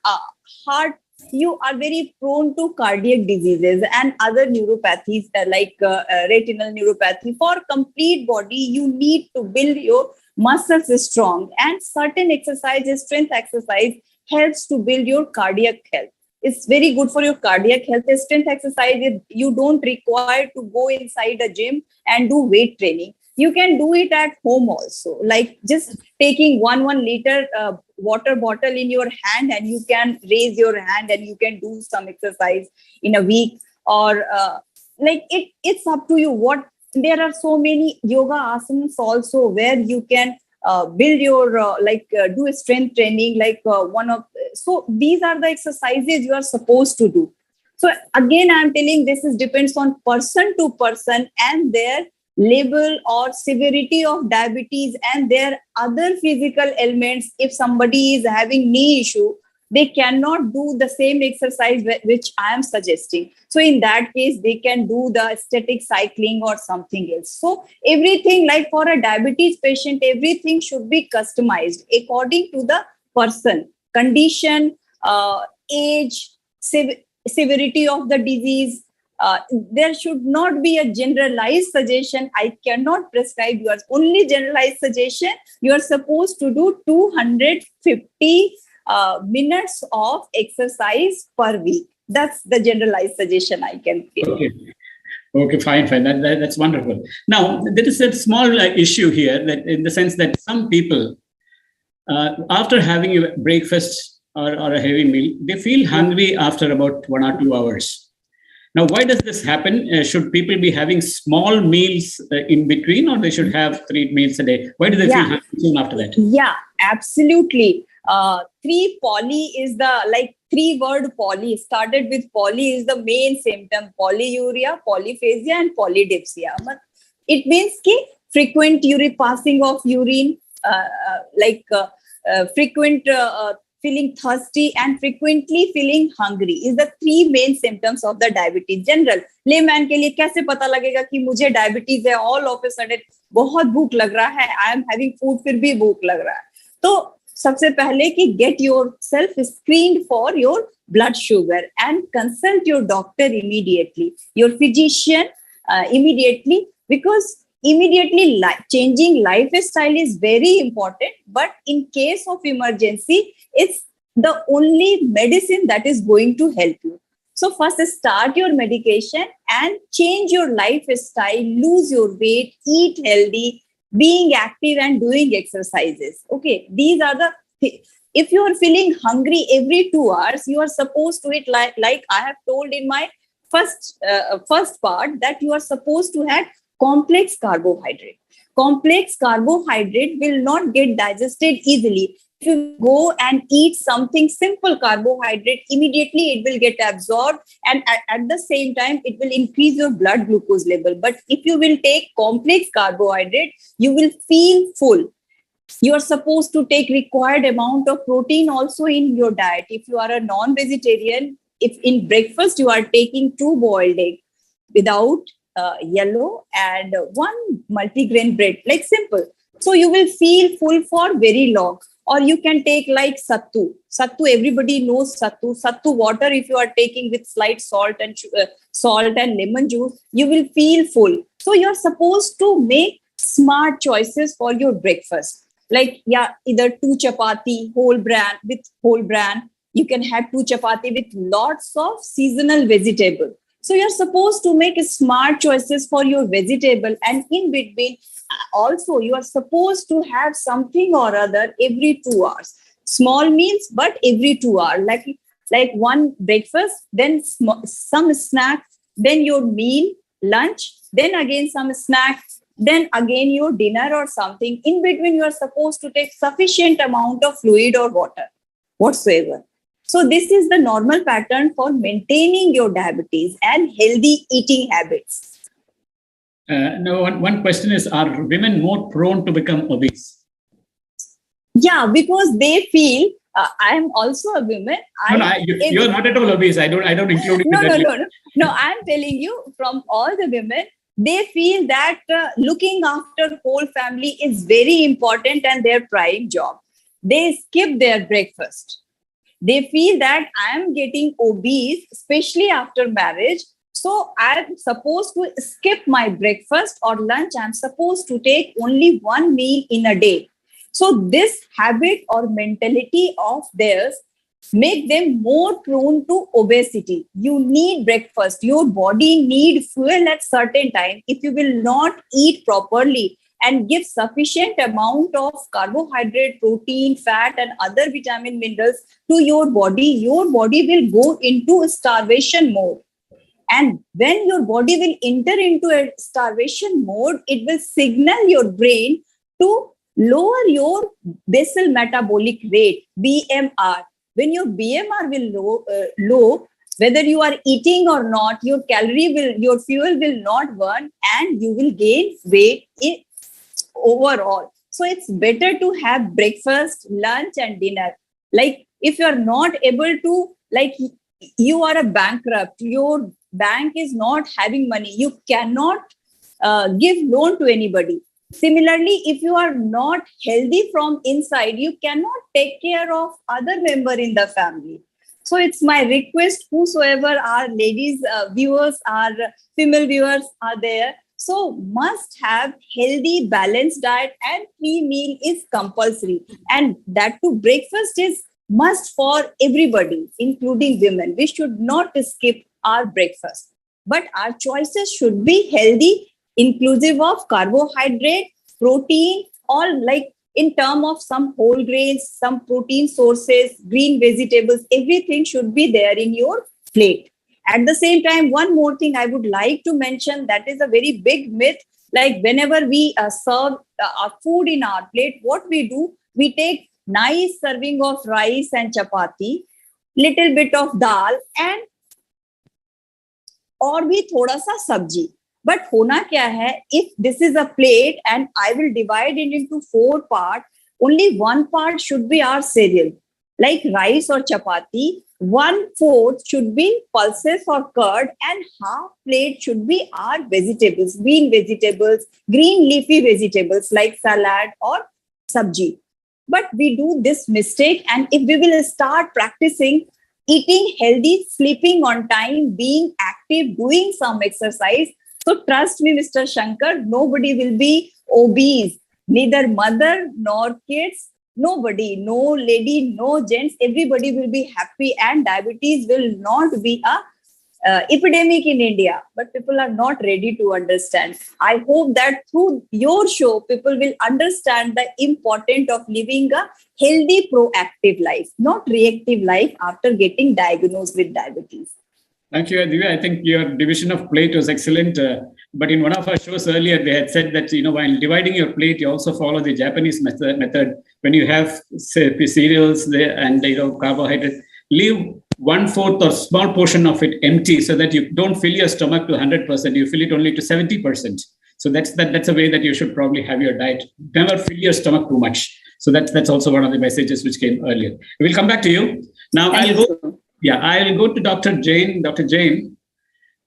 heart, you are very prone to cardiac diseases and other neuropathies like retinal neuropathy. For complete body, you need to build your muscles strong, and certain exercises, strength exercise, helps to build your cardiac health. It's very good for your cardiac health. Strength exercise, you don't require to go inside a gym and do weight training. You can do it at home also, like just taking 1 liter water bottle in your hand, and you can raise your hand and you can do some exercise in a week, or it's up to you. There are so many yoga asanas also where you can build your do a strength training, so these are the exercises you are supposed to do. So again, I'm telling this depends on person to person and their level or severity of diabetes and their other physical ailments. If somebody is having knee issue, they cannot do the same exercise which I am suggesting. So in that case, they can do the static cycling or something else. So everything, like for a diabetes patient, everything should be customized according to the person, condition, age, severity of the disease. There should not be a generalized suggestion. I cannot prescribe yours. Only generalized suggestion. You are supposed to do 250 minutes of exercise per week. That's the generalized suggestion I can give. Okay, fine. That's wonderful. Now, there is a small issue here, that in the sense that some people, after having a breakfast or a heavy meal, they feel hungry after about 1 or 2 hours. Now, why does this happen? Should people be having small meals in between, or they should have 3 meals a day? Why do they feel hungry soon after that? Yeah, absolutely. 3 poly is the 3-word poly. Started with poly is the main symptom: polyuria, polyphagia, and polydipsia. It means frequent passing of urine, frequent feeling thirsty, and frequently feeling hungry is the three main symptoms of the diabetes. General layman के लिए कैसे पता लगेगा कि मुझे diabetes है? All of a sudden बहुत भूख लग रहा है, I am having food फिर भी भूख लग रहा है. तो सबसे पहले कि get yourself screened for your blood sugar and consult your doctor immediately, your physician immediately, because immediately changing lifestyle is very important. But in case of emergency, it's the only medicine that is going to help you. So first start your medication and change your lifestyle, lose your weight, eat healthy, being active and doing exercises. Okay, these are the if you are feeling hungry every 2 hours, you are supposed to eat like I have told in my first part, that you are supposed to have complex carbohydrate. Complex carbohydrate will not get digested easily. If you go and eat something simple carbohydrate, immediately it will get absorbed, and at the same time it will increase your blood glucose level. But if you will take complex carbohydrate, you will feel full. You are supposed to take required amount of protein also in your diet. If you are a non-vegetarian, if in breakfast you are taking 2 boiled eggs without yellow and 1 multigrain bread, like simple. So you will feel full for very long. Or you can take like sattu. Sattu, everybody knows sattu. Sattu water, if you are taking with slight salt and lemon juice, you will feel full. So you are supposed to make smart choices for your breakfast. Like, either 2 chapati, whole bran. You can have 2 chapati with lots of seasonal vegetable. So you're supposed to make smart choices for your vegetable, and in between also you are supposed to have something or other every 2 hours. Small meals, but every 2 hours, like one breakfast, then some snacks, then your meal, lunch, then again some snacks, then again your dinner or something. In between, you are supposed to take sufficient amount of fluid or water whatsoever. So this is the normal pattern for maintaining your diabetes and healthy eating habits. Now, one question is, are women more prone to become obese? Yeah, because they feel, I am also a woman. You're not at all obese. I don't include it. No, I'm telling you, from all the women, they feel that looking after whole family is very important and their prime job. They skip their breakfast. They feel that I am getting obese, especially after marriage. So I'm supposed to skip my breakfast or lunch. I'm supposed to take only 1 meal in a day. So this habit or mentality of theirs make them more prone to obesity. You need breakfast. Your body needs fuel at certain time. If you will not eat properly and give sufficient amount of carbohydrate, protein, fat, and other vitamin minerals to your body will go into starvation mode. And when your body will enter into a starvation mode, it will signal your brain to lower your basal metabolic rate, BMR. When your BMR will low, whether you are eating or not, your fuel will not burn, and you will gain weight overall. So it's better to have breakfast, lunch, and dinner. Like, if you are not able to, like, you are a bankrupt, your bank is not having money, you cannot give loan to anybody. Similarly, if you are not healthy from inside, you cannot take care of other member in the family. So it's my request, whosoever our ladies viewers, our female viewers are there, so must have healthy, balanced diet, and 3 meal is compulsory. And that too, breakfast is must for everybody, including women. We should not skip our breakfast. But our choices should be healthy, inclusive of carbohydrate, protein, all, like in terms of some whole grains, some protein sources, green vegetables, everything should be there in your plate. At the same time, one more thing I would like to mention, that is a very big myth. Like, whenever we serve our food in our plate, what we do, we take nice serving of rice and chapati, little bit of dal, and और भी थोड़ा सा सब्जी. But होना क्या है, if this is a plate and I will divide it into 4 parts, only 1 part should be our cereal. like rice or chapati, 1/4 should be pulses or curd, and half plate should be our vegetables, green vegetables, green leafy vegetables like salad or sabji. But we do this mistake, and if we will start practicing eating healthy, sleeping on time, being active, doing some exercise, so trust me, Mr. Shankar, nobody will be obese, neither mother nor kids. Nobody, no lady, no gents, everybody will be happy, and diabetes will not be a epidemic in India. But people are not ready to understand. I hope that through your show, people will understand the importance of living a healthy, proactive life, not reactive life after getting diagnosed with diabetes. Thank you, Divya. I think your division of plate was excellent. But in one of our shows earlier, they had said that, while dividing your plate, you also follow the Japanese method. When you have, say, cereals and, carbohydrate, leave 1/4 or small portion of it empty so that you don't fill your stomach to 100%. You fill it only to 70%. So that's a way that you should probably have your diet. Never fill your stomach too much. So that's also one of the messages which came earlier. We'll come back to you. Now, I'll go to Dr. Jain. Dr. Jain,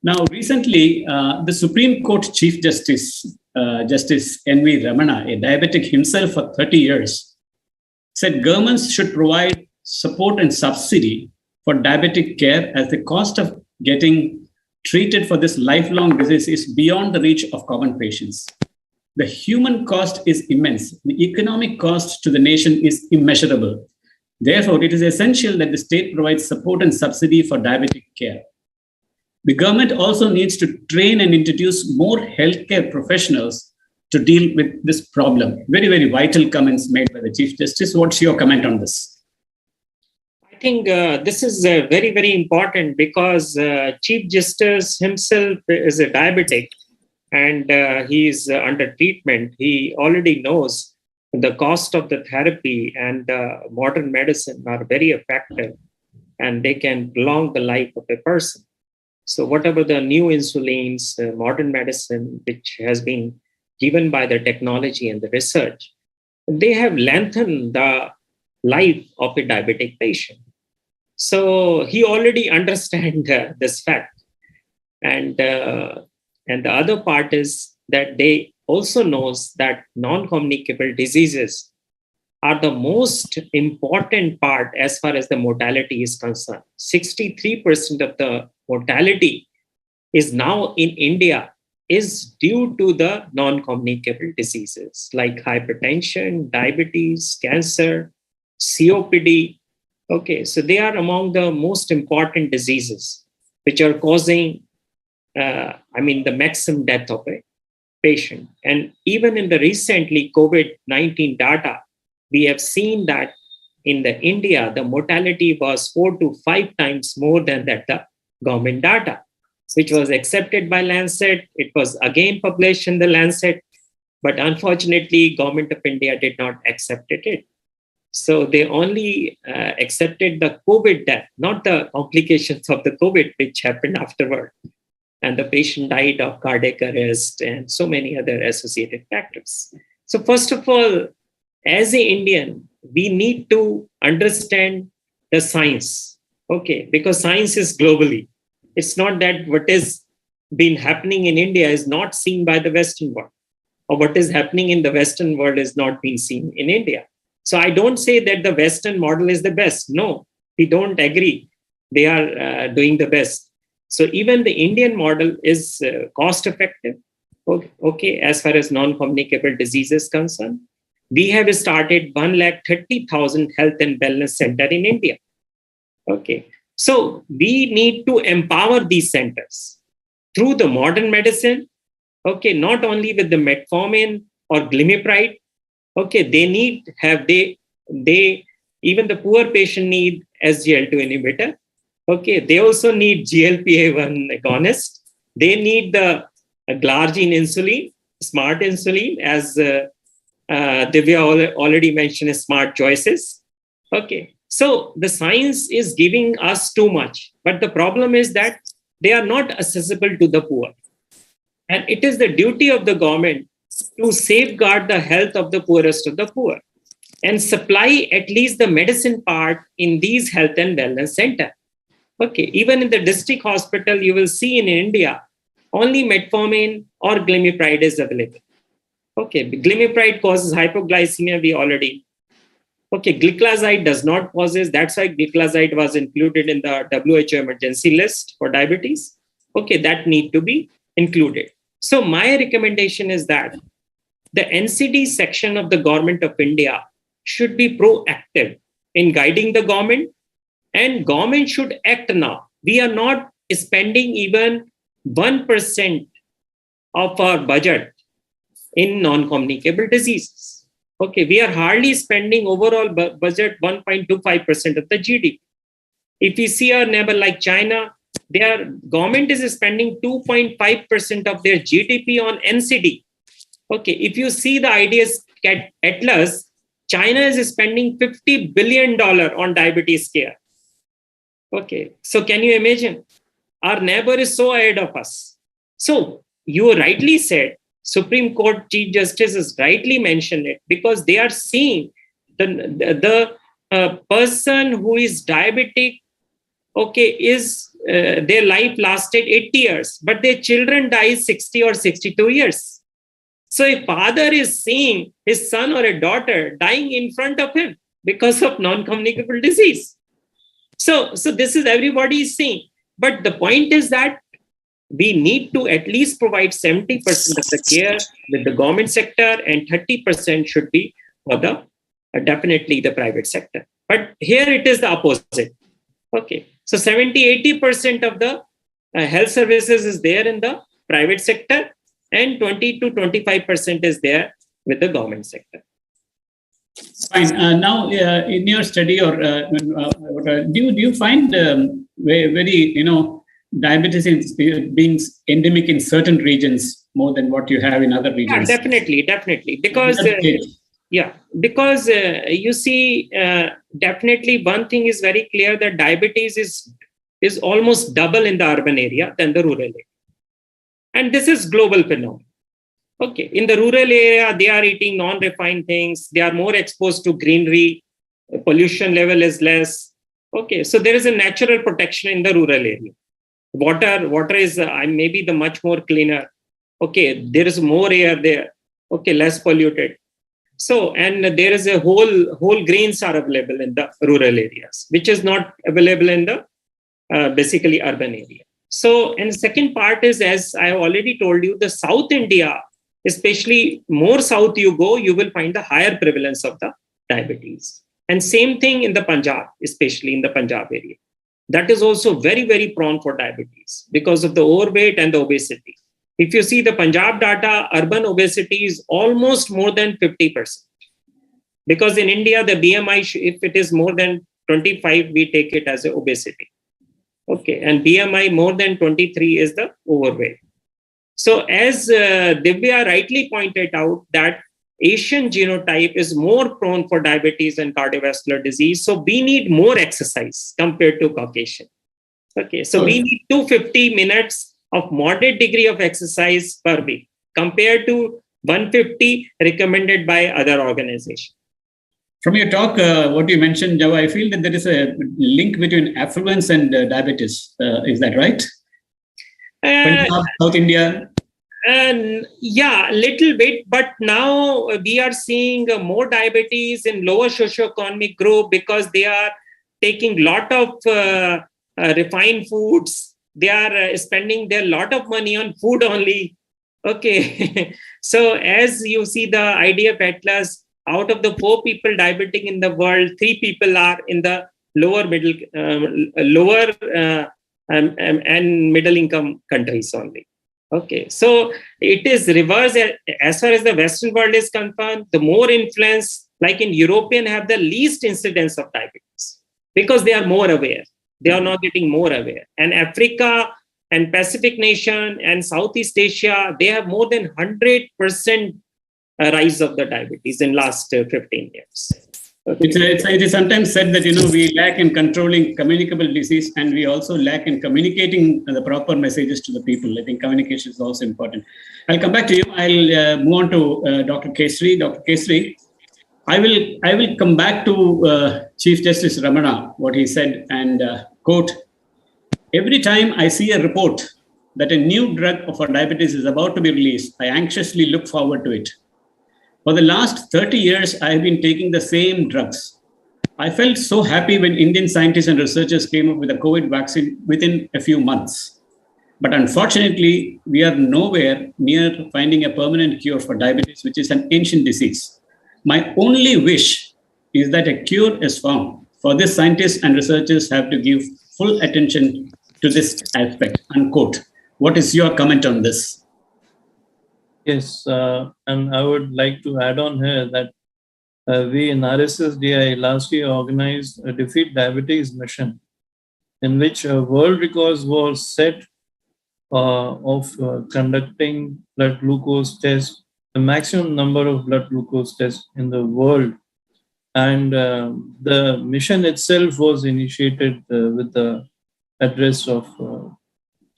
now recently, the Supreme Court Chief Justice, Justice N.V. Ramana, a diabetic himself for 30 years, said governments should provide support and subsidy for diabetic care as the cost of getting treated for this lifelong disease is beyond the reach of common patients. The human cost is immense. The economic cost to the nation is immeasurable. Therefore, it is essential that the state provides support and subsidy for diabetic care. The government also needs to train and introduce more healthcare professionals to deal with this problem. Very, very vital comments made by the Chief Justice. What's your comment on this? I think this is very, very important because Chief Justice himself is a diabetic and he is under treatment. He already knows the cost of the therapy and modern medicine are very effective and they can prolong the life of a person. So whatever the new insulins, modern medicine, which has been given by the technology and the research, they have lengthened the life of a diabetic patient. So he already understands this fact. And the other part is that they also knows that non-communicable diseases are the most important part as far as the mortality is concerned. 63% of the mortality is now in India is due to the non-communicable diseases like hypertension, diabetes, cancer, COPD. Okay, so they are among the most important diseases which are causing, the maximum death of a patient. And even in the recently COVID-19 data, we have seen that in the India, the mortality was 4 to 5 times more than that the government data, which was accepted by Lancet. It was again published in the Lancet, but unfortunately, Government of India did not accept it. So they only accepted the COVID death, not the complications of the COVID, which happened afterward. And the patient died of cardiac arrest and so many other associated factors. So first of all, as an Indian, we need to understand the science, okay? Because science is globally. It's not that what is been happening in India is not seen by the Western world, or what is happening in the Western world is not being seen in India. So I don't say that the Western model is the best. No, we don't agree. They are doing the best. So even the Indian model is cost effective, okay, as far as non-communicable disease is concerned. We have started 130,000 health and wellness center in India. Okay, so we need to empower these centers through the modern medicine. Okay, not only with the metformin or glimepiride. Okay, they even the poor patient need SGLT2 inhibitor. Okay, they also need GLP-1 agonist. They need the glargine insulin, smart insulin, as Divya already mentioned, smart choices. Okay, so the science is giving us too much, but the problem is that they are not accessible to the poor. And it is the duty of the government to safeguard the health of the poorest of the poor. and supply at least the medicine part in these health and wellness center. Okay, even in the district hospital, you will see in India, only metformin or glimepiride is available. Okay, glimepiride causes hypoglycemia, we already. Okay, gliclazide does not causes, that's why gliclazide was included in the WHO emergency list for diabetes. Okay, that need to be included. So my recommendation is that the NCD section of the government of India should be proactive in guiding the government, and government should act now. We are not spending even 1% of our budget in non-communicable diseases. Okay, we are hardly spending overall budget 1.25% of the GDP. If we see our neighbor like China, their government is spending 2.5% of their GDP on NCD. Okay, if you see the IDS Atlas, China is spending $50 billion on diabetes care. Okay, so can you imagine? Our neighbor is so ahead of us. So you rightly said, Supreme Court Chief Justice has rightly mentioned it, because they are seeing the person who is diabetic, okay, is their life lasted 80 years, but their children die 60 or 62 years. So a father is seeing his son or a daughter dying in front of him because of non-communicable disease. So this is everybody is seeing. But the point is that we need to at least provide 70% of the care with the government sector, and 30% should be for the definitely the private sector. But here it is the opposite. Okay, so 70-80% of the health services is there in the private sector, and 20 to 25% is there with the government sector. Fine. Now, in your study, or do you find very diabetes is being endemic in certain regions more than what you have in other regions? Yeah, definitely, because you see, definitely one thing is very clear, that diabetes is almost double in the urban area than the rural area. And this is global phenomenon. Okay, in the rural area, they are eating non-refined things. They are more exposed to greenery. Pollution level is less. Okay, so there is a natural protection in the rural area. Water is maybe the much more cleaner. Okay, there is more air there. Okay, less polluted. So, and there is a whole grains are available in the rural areas, which is not available in the basically urban area. So, and the second part is, as I have already told you, the South India, especially more south you go, you will find the higher prevalence of the diabetes. And same thing in the Punjab, especially in the Punjab area. That is also very, very prone for diabetes because of the overweight and the obesity. If you see the Punjab data, urban obesity is almost more than 50%. Because in India, the BMI, if it is more than 25, we take it as a obesity. Okay, and BMI more than 23 is the overweight. So as Divya rightly pointed out, that Asian genotype is more prone for diabetes and cardiovascular disease. So we need more exercise compared to Caucasian. Okay, so we need 250 minutes of moderate degree of exercise per week compared to 150 recommended by other organizations. From your talk, what you mentioned, Java, I feel that there is a link between affluence and diabetes. Is that right? Punjab, South India? Yeah, a little bit. But now we are seeing more diabetes in lower socioeconomic group because they are taking a lot of refined foods. They are spending their lot of money on food only. Okay. So as you see the IDF Atlas, out of the 4 people diabetic in the world, 3 people are in the lower and middle income countries only. Okay, so it is reverse as far as the Western world is concerned. The more influence, like in European, have the least incidence of diabetes because they are more aware. They are now getting more aware. And Africa and Pacific nation and Southeast Asia, they have more than 100% rise of the diabetes in last 15 years. Okay. It is sometimes said that we lack in controlling communicable disease, and we also lack in communicating the proper messages to the people. I think communication is also important. I'll come back to you. I'll move on to Dr. Kesri. Dr. Kesri, I will come back to Chief Justice Ramana, what he said, and quote, every time I see a report that a new drug for diabetes is about to be released, I anxiously look forward to it. For the last 30 years, I have been taking the same drugs. I felt so happy when Indian scientists and researchers came up with a COVID vaccine within a few months. But unfortunately, we are nowhere near finding a permanent cure for diabetes, which is an ancient disease. My only wish is that a cure is found. For this, scientists and researchers have to give full attention to this aspect. Unquote. What is your comment on this? Yes, and I would like to add on here that we in RSSDI last year organized a Defeat Diabetes mission in which a world record was set of conducting blood glucose tests, the maximum number of blood glucose tests in the world. And the mission itself was initiated with the address of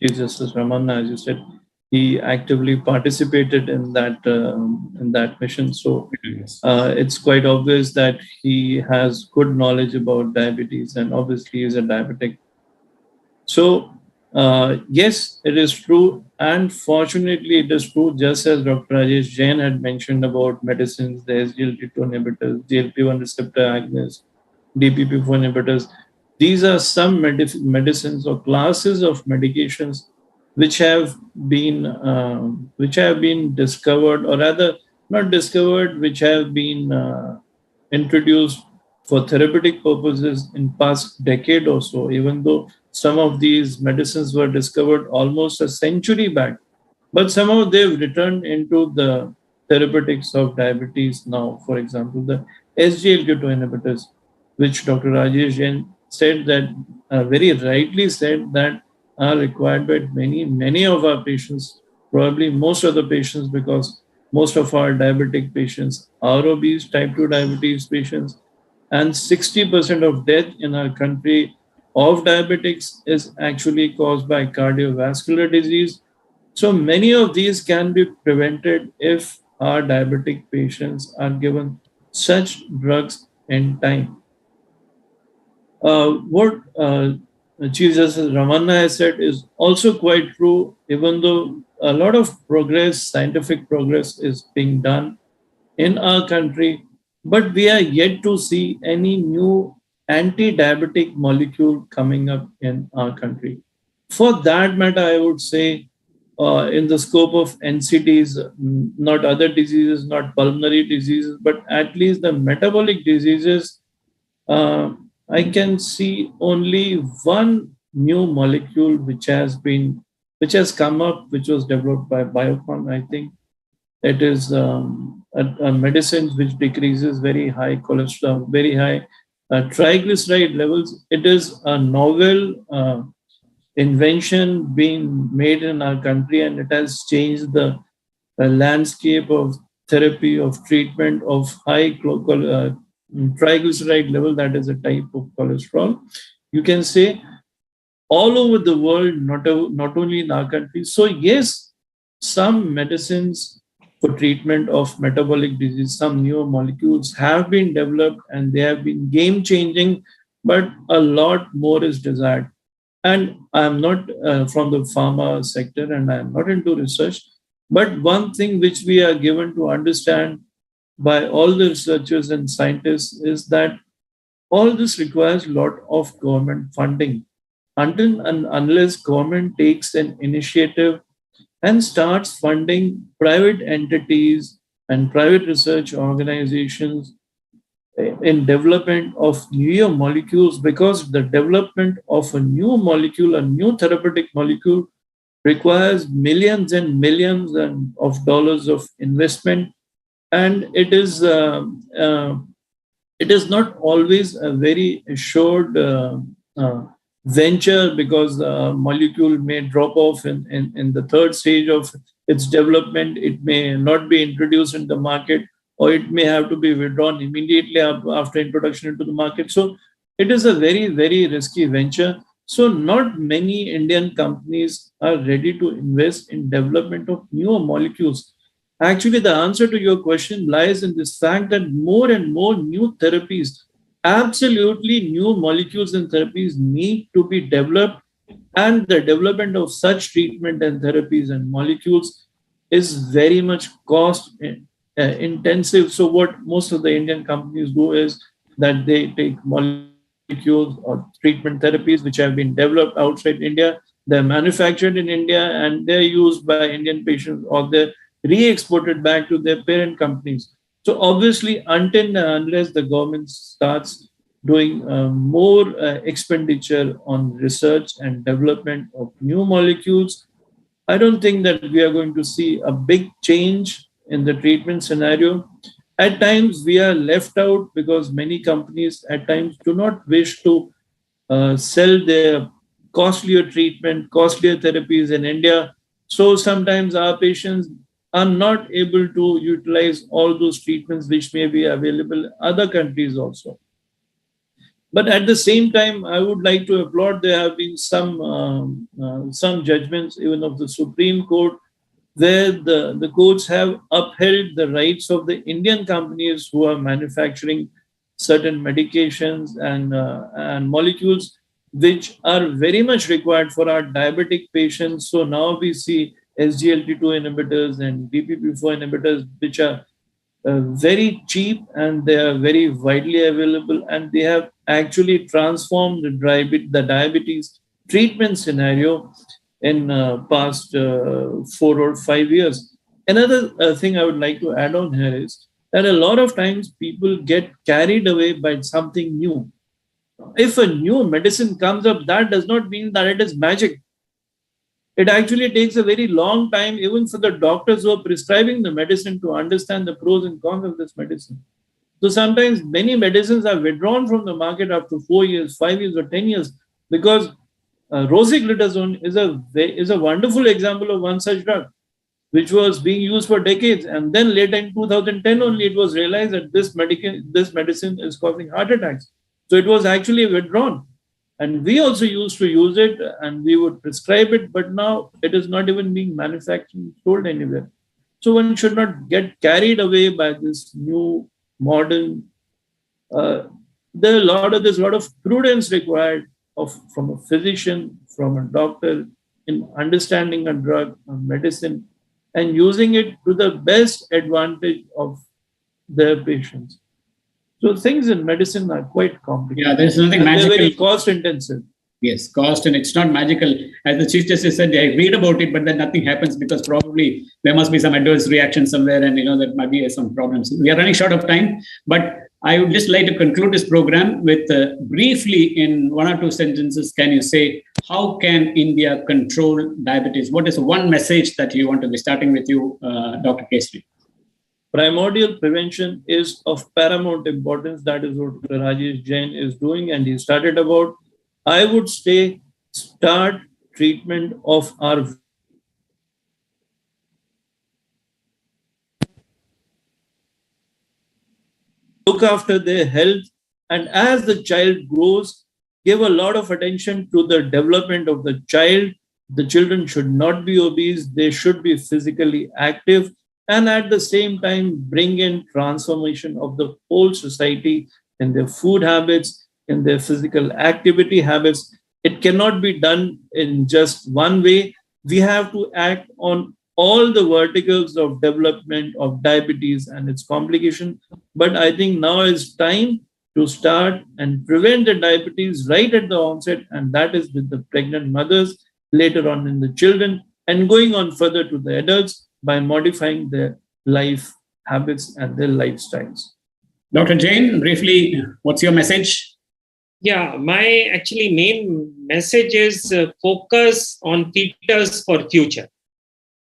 Chief Justice Ramana, as you said. He actively participated in that mission. So it's quite obvious that he has good knowledge about diabetes, and obviously is a diabetic. So yes, it is true, and fortunately, it is true. Just as Dr. Rajesh Jain had mentioned about medicines, the SGLT2 inhibitors, GLP-1 receptor agonists, DPP-4 inhibitors. These are some medicines or classes of medications which have been discovered, or rather not discovered, which have been introduced for therapeutic purposes in past decade or so, even though some of these medicines were discovered almost a century back, but somehow they've returned into the therapeutics of diabetes now. For example, the SGLT2 inhibitors, which Dr. Rajesh Jain said that, very rightly said, that are required by many of our patients, probably most of the patients, because most of our diabetic patients are obese, type 2 diabetes patients, and 60% of death in our country of diabetics is actually caused by cardiovascular disease. So many of these can be prevented if our diabetic patients are given such drugs in time. What Chief Justice Ramana has said is also quite true, even though a lot of progress, scientific progress, is being done in our country, but we are yet to see any new anti-diabetic molecule coming up in our country. For that matter, I would say, in the scope of NCDs, not other diseases, not pulmonary diseases, but at least the metabolic diseases, I can see only one new molecule which has come up, which was developed by Biocon. I think it is a medicine which decreases very high cholesterol, very high triglyceride levels. It is a novel invention being made in our country, and it has changed the landscape of therapy, of treatment of high triglyceride level, that is a type of cholesterol. You can say all over the world, not only in our country. So yes, some medicines for treatment of metabolic disease, some newer molecules have been developed and they have been game changing, but a lot more is desired. And I'm not from the pharma sector and I'm not into research, but one thing which we are given to understand by all the researchers and scientists is that all this requires a lot of government funding. Until and unless government takes an initiative and starts funding private entities and private research organizations in development of newer molecules, because the development of a new molecule, a new therapeutic molecule, requires millions and millions of dollars of investment, and it is not always a very assured venture, because the molecule may drop off in the third stage of its development. It may not be introduced in the market, or it may have to be withdrawn immediately after introduction into the market. So it is a very, very risky venture. So not many Indian companies are ready to invest in development of newer molecules. Actually, the answer to your question lies in this fact that more and more new therapies, absolutely new molecules and therapies need to be developed, and the development of such treatment and therapies and molecules is very much cost intensive. So what most of the Indian companies do is that they take molecules or treatment therapies which have been developed outside India, they're manufactured in India, and they're used by Indian patients, or they're re-exported back to their parent companies. So obviously, until and unless the government starts doing more expenditure on research and development of new molecules, I don't think that we are going to see a big change in the treatment scenario. At times, we are left out because many companies at times do not wish to sell their costlier treatment, costlier therapies in India. So sometimes our patients are not able to utilize all those treatments which may be available in other countries also. But at the same time, I would like to applaud. There have been some judgments, even of the Supreme Court, where the courts have upheld the rights of the Indian companies who are manufacturing certain medications and molecules which are very much required for our diabetic patients. So now we see SGLT2 inhibitors and DPP4 inhibitors, which are very cheap, and they are very widely available, and they have actually transformed the diabetes treatment scenario in past 4 or 5 years. Another thing I would like to add on here is that a lot of times people get carried away by something new. If a new medicine comes up, that does not mean that it is magic. It actually takes a very long time, even for the doctors who are prescribing the medicine, to understand the pros and cons of this medicine. So sometimes many medicines are withdrawn from the market after 4 years, 5 years, or 10 years, because rosiglitazone is a wonderful example of one such drug, which was being used for decades. And then later in 2010 only, it was realized that this medicine is causing heart attacks. So it was actually withdrawn. And we also used to use it, and we would prescribe it, but now it is not even being manufactured and sold anywhere. So one should not get carried away by this new modern. There's a lot of prudence required from a physician, from a doctor, in understanding a drug, a medicine, and using it to the best advantage of their patients. So things in medicine are quite complicated. Yeah, there's nothing and magical. They're very cost intensive. Yes, cost, and it's not magical. As the Chief Justice said, I read about it, but then nothing happens because probably there must be some adverse reaction somewhere, and there might be some problems. We are running short of time, but I would just like to conclude this program with briefly, in 1 or 2 sentences, can you say how can India control diabetes? What is one message that you want to be, starting with you, Dr. Kesri? Primordial prevention is of paramount importance. That is what Dr. Rajesh Jain is doing, and he started about. I would say start treatment of our look after their health, and as the child grows, give a lot of attention to the development of the child. The children should not be obese, they should be physically active, and at the same time bring in transformation of the whole society in their food habits, in their physical activity habits. It cannot be done in just one way. We have to act on all the verticals of development of diabetes and its complication. But I think now is time to start and prevent the diabetes right at the onset, and that is with the pregnant mothers, later on in the children, and going on further to the adults by modifying their life habits and their lifestyles. Dr. Jain, briefly, what's your message? Yeah, my actually main message is focus on fetus for future.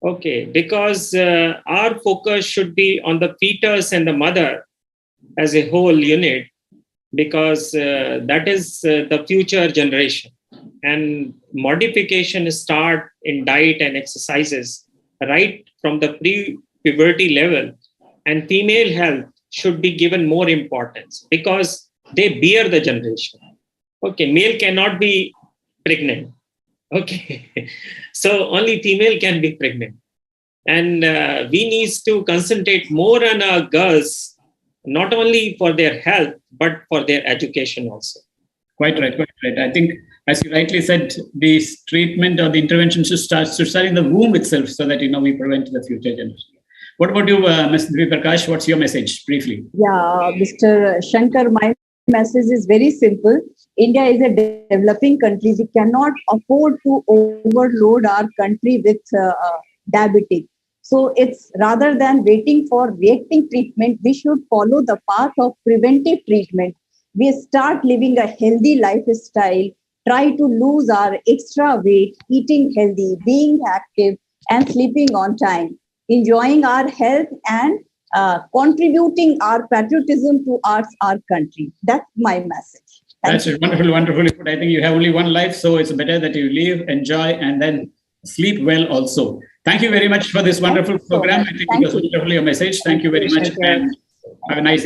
Okay, because our focus should be on the fetus and the mother as a whole unit, because that is the future generation. And modification start in diet and exercises right from the pre-puberty level. And female health should be given more importance because they bear the generation. Okay, male cannot be pregnant. Okay, so only female can be pregnant. And we need to concentrate more on our girls, not only for their health, but for their education also. Quite right, quite right. I think, as you rightly said, this treatment or the intervention should start in the womb itself, so that we prevent the future generation. What about you, Ms. Divi Prakash? What's your message, briefly? Yeah, Mr. Shankar, my message is very simple. India is a developing country. We cannot afford to overload our country with diabetes. So it's rather than waiting for reacting treatment, we should follow the path of preventive treatment. We start living a healthy lifestyle, try to lose our extra weight, eating healthy, being active, and sleeping on time, enjoying our health, and contributing our patriotism towards our country. That's my message. That's wonderful, wonderfully put. I think you have only one life, so it's better that you live, enjoy, and then sleep well also. Thank you very much for this wonderful program. I think it was wonderfully your message. Thank you very much, and have a nice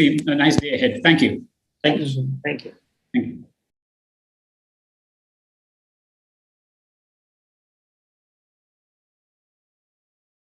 day ahead. Thank you. Thank you. Thank you.